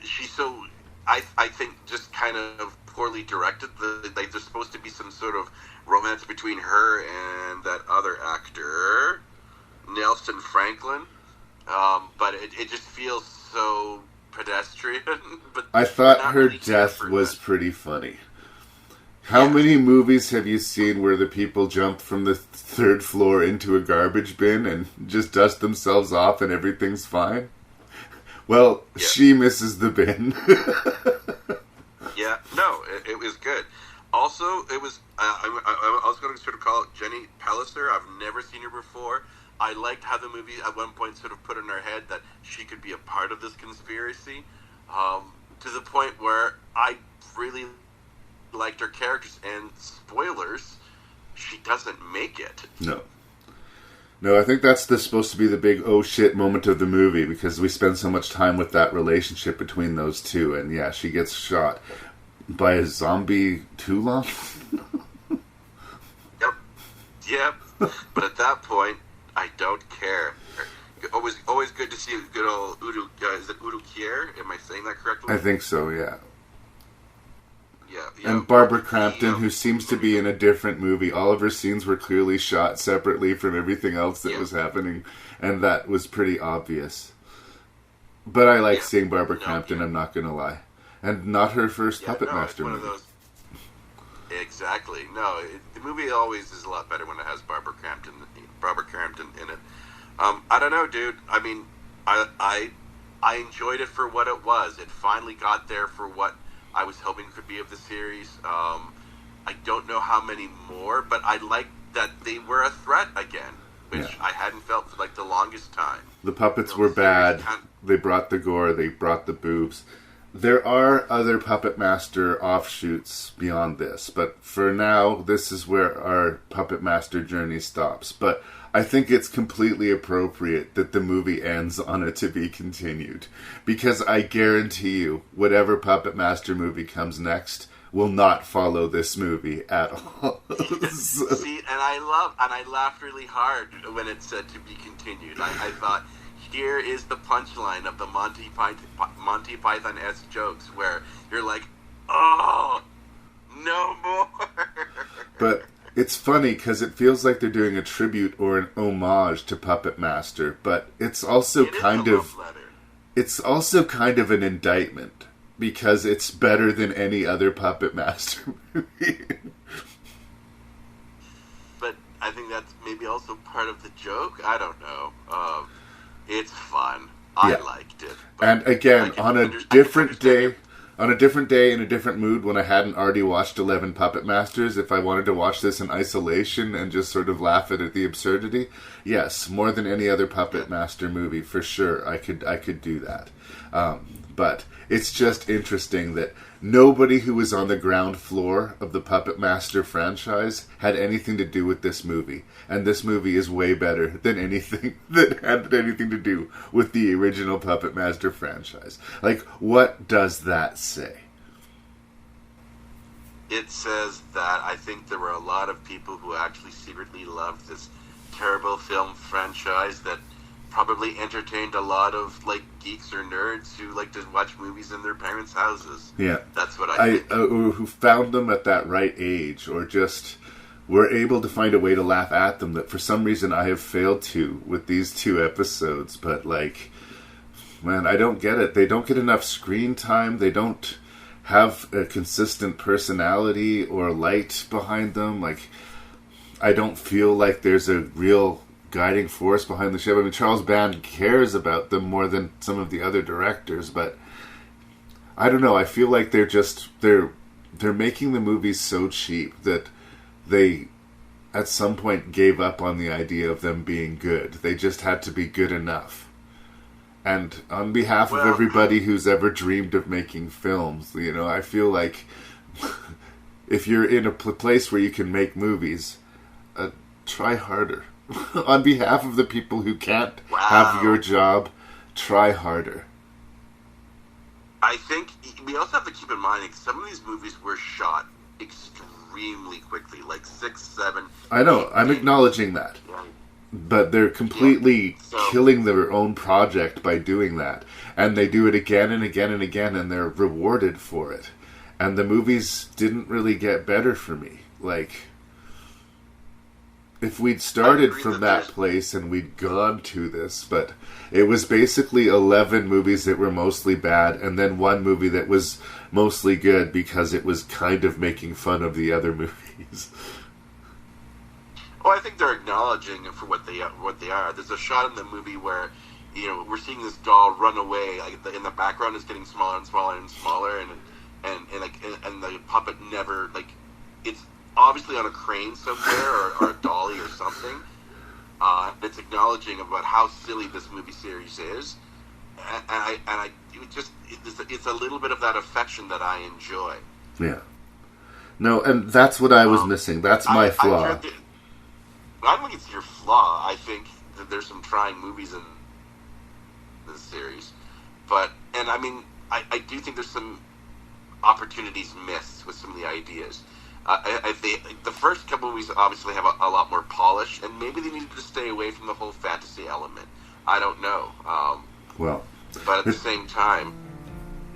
She's so. I think just kind of poorly directed. There's supposed to be some sort of romance between her and that other actor, Nelson Franklin, but it just feels so pedestrian. But I thought her death was pretty funny. How many movies have you seen where the people jump from the third floor into a garbage bin and just dust themselves off and everything's fine? Well, she misses the bin. Yeah, no, it was good. Also, it was, I was going to sort of call it Jenny Palliser. I've never seen her before. I liked how the movie at one point sort of put in her head that she could be a part of this conspiracy, to the point where I really liked her characters. And spoilers, she doesn't make it. No, I think that's supposed to be the big oh shit moment of the movie, because we spend so much time with that relationship between those two, and yeah, she gets shot by a zombie Tula. Yep. But at that point, I don't care. Always good to see good old Udo. Is it Udo Kier? Am I saying that correctly? I think so, yeah. Yeah. And Barbara Crampton, who seems to be in a different movie. All of her scenes were clearly shot separately from everything else that was happening, and that was pretty obvious. But I like seeing Barbara Crampton, I'm not going to lie. And not her first Puppet Master movie. Exactly. No, the movie always is a lot better when it has Barbara Crampton in it. I don't know, dude. I mean, I enjoyed it for what it was. It finally got there for what I was hoping could be of the series. I don't know how many more, but I liked that they were a threat again, which I hadn't felt for like the longest time. The puppets were bad. They brought the gore. They brought the boobs. There are other Puppet Master offshoots beyond this, but for now, this is where our Puppet Master journey stops. But I think it's completely appropriate that the movie ends on a to be continued, because I guarantee you, whatever Puppet Master movie comes next will not follow this movie at all. See, and I laughed really hard when it said to be continued. I thought, here is the punchline of the Monty Python-esque jokes, where you're like, oh, no more. But it's funny because it feels like they're doing a tribute or an homage to Puppet Master, but it's also kind of an indictment, because it's better than any other Puppet Master movie. But I think that's maybe also part of the joke. I don't know. It's fun. I liked it. And again, on a different day, in a different mood, when I hadn't already watched 11 Puppet Masters, if I wanted to watch this in isolation and just sort of laugh at the absurdity, yes, more than any other Puppet Master movie, for sure, I could do that. But it's just interesting that nobody who was on the ground floor of the Puppet Master franchise had anything to do with this movie. And this movie is way better than anything that had anything to do with the original Puppet Master franchise. Like, what does that say? It says that I think there were a lot of people who actually secretly loved this terrible film franchise that probably entertained a lot of like geeks or nerds who like to watch movies in their parents' houses. Yeah, that's what I think. Who found them at that right age, or just were able to find a way to laugh at them that for some reason I have failed to with these two episodes. But like, man, I don't get it. They don't get enough screen time. They don't have a consistent personality or light behind them. Like, I don't feel like there's a real guiding force behind the ship. I mean, Charles Band cares about them more than some of the other directors, but I don't know. I feel like they're making the movies so cheap that they at some point gave up on the idea of them being good. They just had to be good enough. And on behalf of everybody who's ever dreamed of making films, you know, I feel like if you're in a place where you can make movies, try harder. On behalf of the people who can't have your job, try harder. I think we also have to keep in mind that some of these movies were shot extremely quickly, like 6, 7. I know, I'm acknowledging that. But they're completely killing their own project by doing that. And they do it again and again and again, and they're rewarded for it. And the movies didn't really get better for me. Like, if we'd started from that place and we'd gone to this, but it was basically 11 movies that were mostly bad, and then one movie that was mostly good because it was kind of making fun of the other movies. Well, I think they're acknowledging for what they are. There's a shot in the movie where, you know, we're seeing this doll run away. Like in the background is getting smaller and smaller and smaller, and the puppet never, like, it's obviously on a crane somewhere or a dolly or something. It's acknowledging about how silly this movie series is, it's a little bit of that affection that I enjoy. Yeah. No, and that's what I was missing. That's my flaw. I don't think it's your flaw. I think that there's some trying movies in this series, and I mean, I do think there's some opportunities missed with some of the ideas. I think the first couple of movies obviously have a lot more polish, and maybe they needed to stay away from the whole fantasy element. I don't know. But at the same time,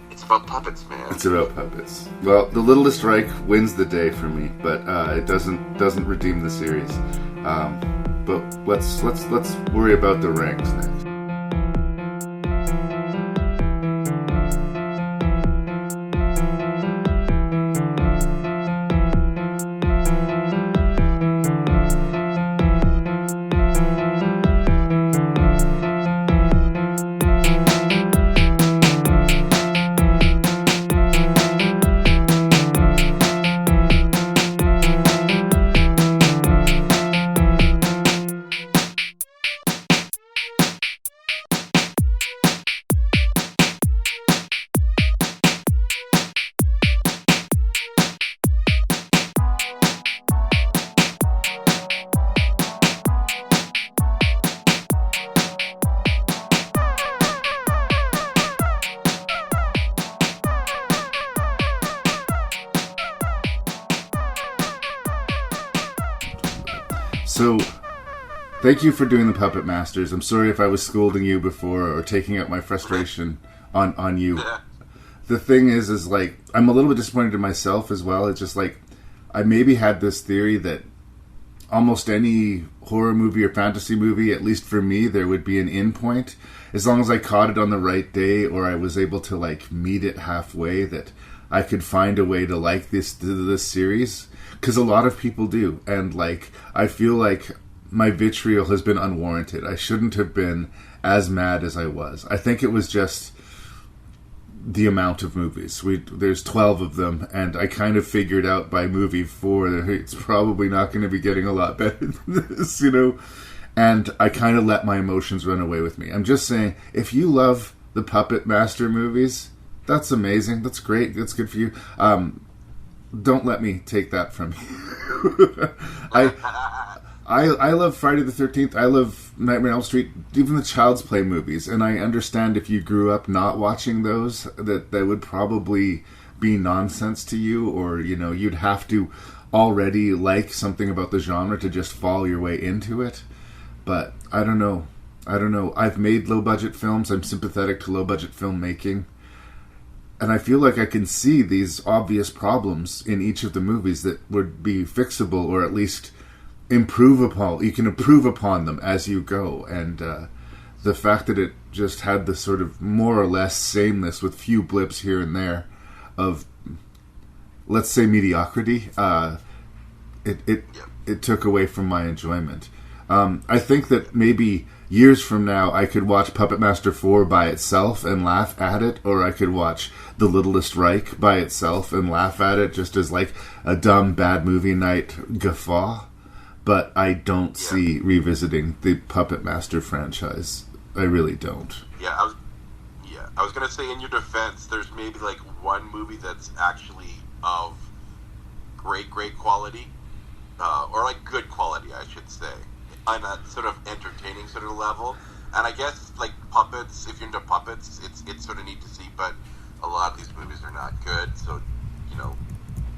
it's about puppets, man. It's about puppets. Well, The Littlest Reich wins the day for me, but it doesn't redeem the series. But let's worry about the ranks next. So, thank you for doing the Puppet Masters. I'm sorry if I was scolding you before or taking out my frustration on you. The thing is like, I'm a little bit disappointed in myself as well. It's just like, I maybe had this theory that almost any horror movie or fantasy movie, at least for me, there would be an end point. As long as I caught it on the right day or I was able to like meet it halfway, that I could find a way to like this series. Because a lot of people do, and like I feel like my vitriol has been unwarranted. I shouldn't have been as mad as I was. I think it was just the amount of movies. There's 12 of them, and I kind of figured out by movie 4 that it's probably not going to be getting a lot better than this, you know? And I kind of let my emotions run away with me. I'm just saying, if you love the Puppet Master movies, that's amazing. That's great. That's good for you. Don't let me take that from you. I love Friday the 13th. I love Nightmare on Elm Street, even the Child's Play movies. And I understand if you grew up not watching those, that would probably be nonsense to you, or, you know, you'd have to already like something about the genre to just fall your way into it. But I don't know. I've made low-budget films. I'm sympathetic to low-budget filmmaking. And I feel like I can see these obvious problems in each of the movies that would be fixable, or at least improve upon. You can improve upon them as you go. And the fact that it just had the sort of more or less sameness with few blips here and there of, let's say, mediocrity, it took away from my enjoyment. I think that maybe years from now I could watch Puppet Master 4 by itself and laugh at it, or I could watch The Littlest Reich by itself and laugh at it just as like a dumb bad movie night guffaw. But I don't see revisiting the Puppet Master franchise. I really don't. I was gonna say, in your defense, there's maybe like one movie that's actually of great quality, or like good quality, I should say, on a sort of entertaining sort of level. And I guess like puppets, if you're into puppets, it's sort of neat to see. But a lot of these movies are not good, so, you know,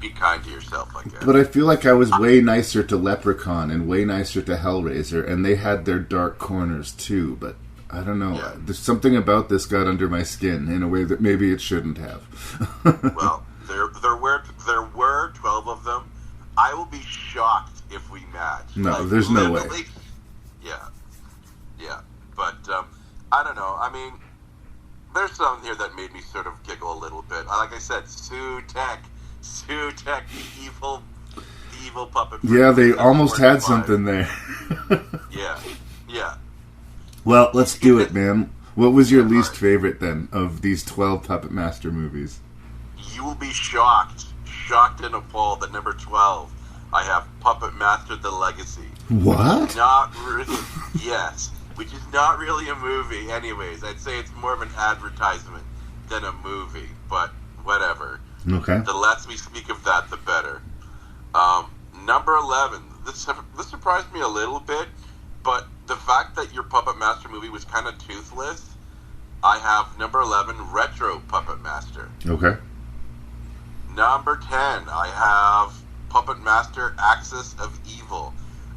be kind to yourself, I guess. But I feel like I was way nicer to Leprechaun and way nicer to Hellraiser, and they had their dark corners too. But I don't know. Yeah. There's something about this got under my skin in a way that maybe it shouldn't have. Well, there were 12 of them. I will be shocked if we match No, Like, there's no way. literally- Yeah. But, I don't know. I mean, there's some here that made me sort of giggle a little bit. Like I said, Sutek, the evil puppet. Yeah, they almost had something there. Yeah. Well, let's do it, man. What was your least favorite, then, of these 12 Puppet Master movies? You will be shocked and appalled that number 12, I have Puppet Master: The Legacy. What? Not really. Yes, which is not really a movie. Anyways, I'd say it's more of an advertisement than a movie. But whatever. Okay. The less we speak of that, the better. Number 11. This surprised me a little bit, but the fact that your Puppet Master movie was kind of toothless, I have number 11, Retro Puppet Master. Okay. Number 10, I have Puppet Master: Axis of Evil.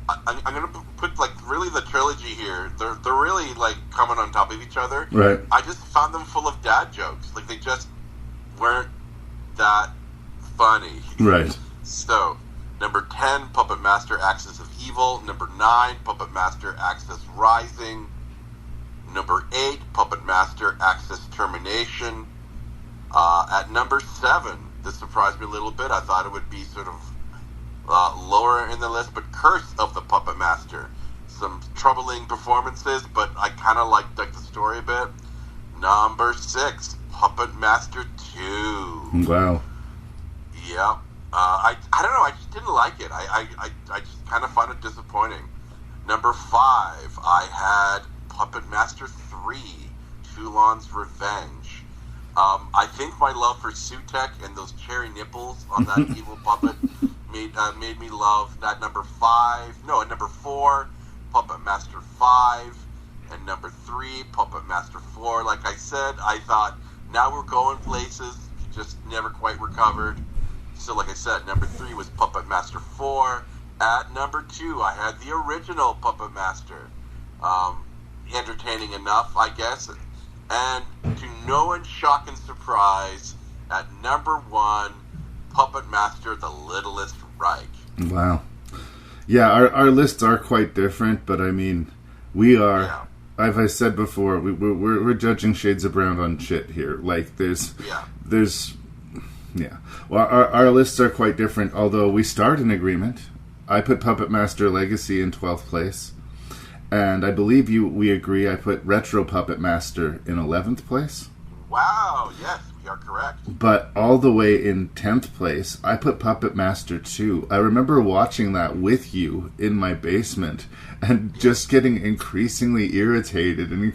I'm going to put, like, really the trilogy here. They're really, like, coming on top of each other. Right. I just found them full of dad jokes. Like, they just weren't that funny. Right. So, number 10, Puppet Master: Axis of Evil. Number 9, Puppet Master: Axis Rising. Number 8, Puppet Master: Axis Termination. At number 7, this surprised me a little bit. I thought it would be sort of lower in the list, but Curse of the Puppet Master. Some troubling performances, but I kind of liked the story a bit. Number 6, Puppet Master 2. Wow. Yep. I don't know. I just didn't like it. I just kind of found it disappointing. Number 5, I had Puppet Master 3, Toulon's Revenge. I think my love for Sutek and those cherry nipples on that evil puppet made me love that. At number 4, Puppet Master 5, and number 3, Puppet Master 4. Like I said, I thought, now we're going places. Just never quite recovered. So like I said, number 3 was Puppet Master 4. At number 2, I had the original Puppet Master. Entertaining enough, I guess. And to no one's shock and surprise, at number 1, Puppet Master: The Littlest Reich. Wow. Yeah, our lists are quite different, but I mean, we are, as I said before, we're judging shades of brown on shit here. Like, there's. Well, our lists are quite different, although we start in agreement. I put Puppet Master Legacy in 12th place. And I believe we agree I put Retro Puppet Master in 11th place. Wow, yes, we are correct. But all the way in 10th place, I put Puppet Master 2. I remember watching that with you in my basement and just getting increasingly irritated. And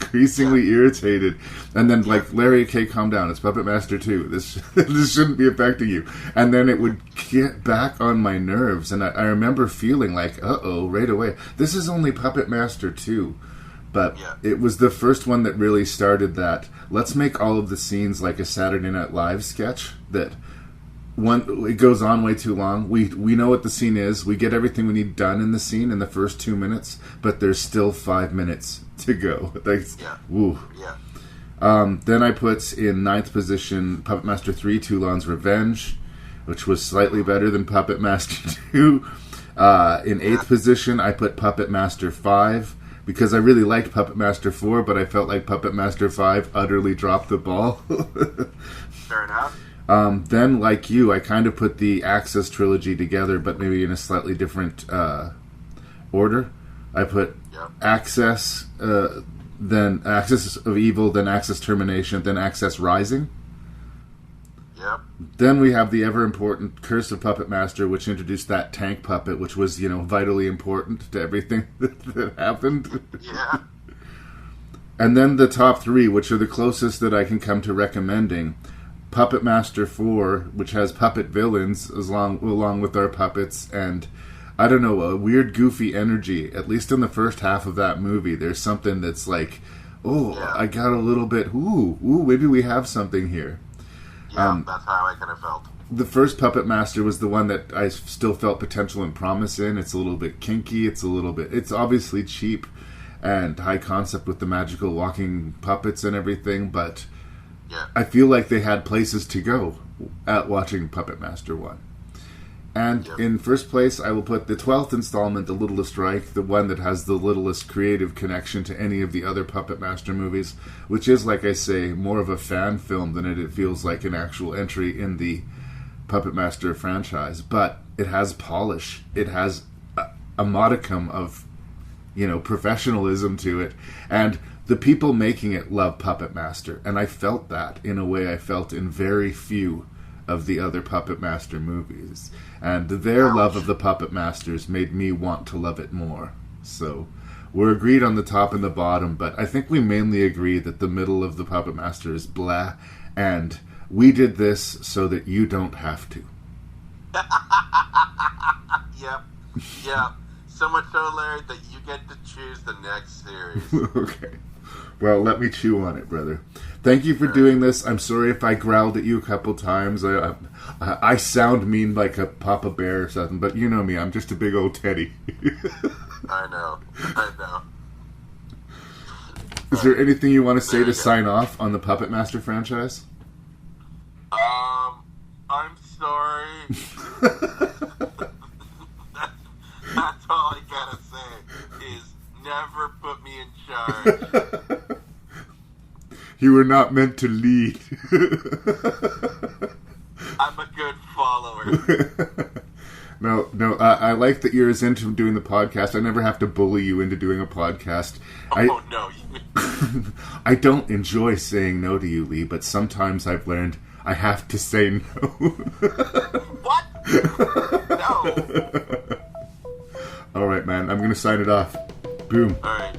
then, like, Larry, okay, calm down. It's Puppet Master 2. This shouldn't be affecting you. And then it would get back on my nerves. And I remember feeling like, right away. This is only Puppet Master 2. But it was the first one that really started that. Let's make all of the scenes like a Saturday Night Live sketch. That it goes on way too long. We know what the scene is. We get everything we need done in the scene in the first 2 minutes. But there's still 5 minutes to go. Woo. Then I put in 9th position Puppet Master 3, Toulon's Revenge, which was slightly better than Puppet Master 2. In 8th position, I put Puppet Master 5. Because I really liked Puppet Master 4, but I felt like Puppet Master 5 utterly dropped the ball. Fair enough. Then, like you, I kind of put the Axis trilogy together, but maybe in a slightly different order. I put Axis, then Axis of Evil, then Axis Termination, then Axis Rising. Yep. Then we have the ever-important Curse of Puppet Master, which introduced that tank puppet, which was, vitally important to everything that happened. Yeah. And then the top 3, which are the closest that I can come to recommending. Puppet Master 4, which has puppet villains along with our puppets, and, I don't know, a weird, goofy energy. At least in the first half of that movie, there's something that's like, I got a little bit, maybe we have something here. Yeah, that's how I kind of felt. The first Puppet Master was the one that I still felt potential and promise in. It's a little bit kinky. It's obviously cheap and high concept with the magical walking puppets and everything, but I feel like they had places to go at watching Puppet Master 1. And in first place, I will put the 12th installment, The Littlest Reich, the one that has the littlest creative connection to any of the other Puppet Master movies, which is, like I say, more of a fan film than it feels like an actual entry in the Puppet Master franchise. But it has polish. It has a modicum of, professionalism to it. And the people making it love Puppet Master. And I felt that in a way I felt in very few of the other Puppet Master movies. And their love of the Puppet Masters made me want to love it more. So we're agreed on the top and the bottom, but I think we mainly agree that the middle of the Puppet Master is blah, and we did this so that you don't have to. Yep. So much so, Larry, that you get to choose the next series. Okay. Well, let me chew on it, brother. Thank you for doing this. I'm sorry if I growled at you a couple times. I sound mean like a Papa Bear or something, but you know me. I'm just a big old teddy. I know. Is there anything you want to say to sign off on the Puppet Master franchise? I'm sorry. That's all I gotta say is never put me in charge. You were not meant to lead. I'm a good follower. No, I like that you're as into doing the podcast. I never have to bully you into doing a podcast. No. I don't enjoy saying no to you, Lee, but sometimes I've learned I have to say no. What? No. All right, man. I'm going to sign it off. Boom. All right.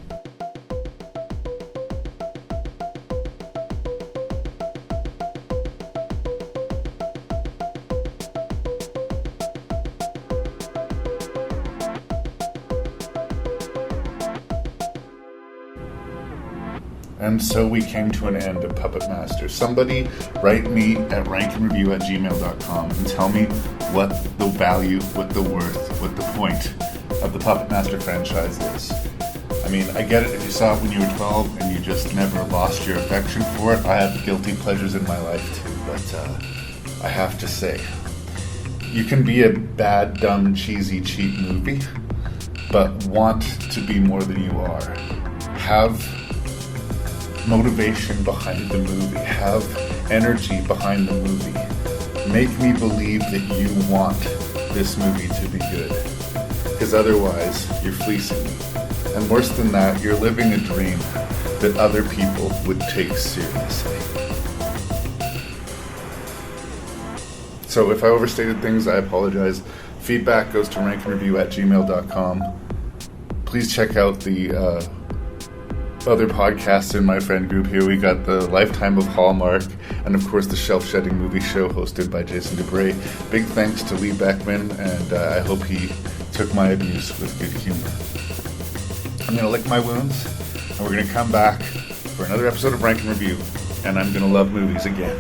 And so we came to an end of Puppet Master. Somebody write me at ranknreview@gmail.com and tell me what the value, what the worth, what the point of the Puppet Master franchise is. I mean, I get it if you saw it when you were 12 and you just never lost your affection for it. I have guilty pleasures in my life too, but I have to say, you can be a bad, dumb, cheesy, cheap movie, but want to be more than you are. Have motivation behind the movie. Have energy behind the movie. Make me believe that you want this movie to be good. Because otherwise, you're fleecing me. And worse than that, you're living a dream that other people would take seriously. So if I overstated things, I apologize. Feedback goes to ranknreview@gmail.com. Please check out the other podcasts in my friend group here. We got the Lifetime of Hallmark, and of course the Shelf Shedding Movie Show hosted by Jason DeBray. Big thanks to Lee Beckmann, and I hope he took my abuse with good humor. I'm going to lick my wounds, and we're going to come back for another episode of Rank and Review, and I'm going to love movies again.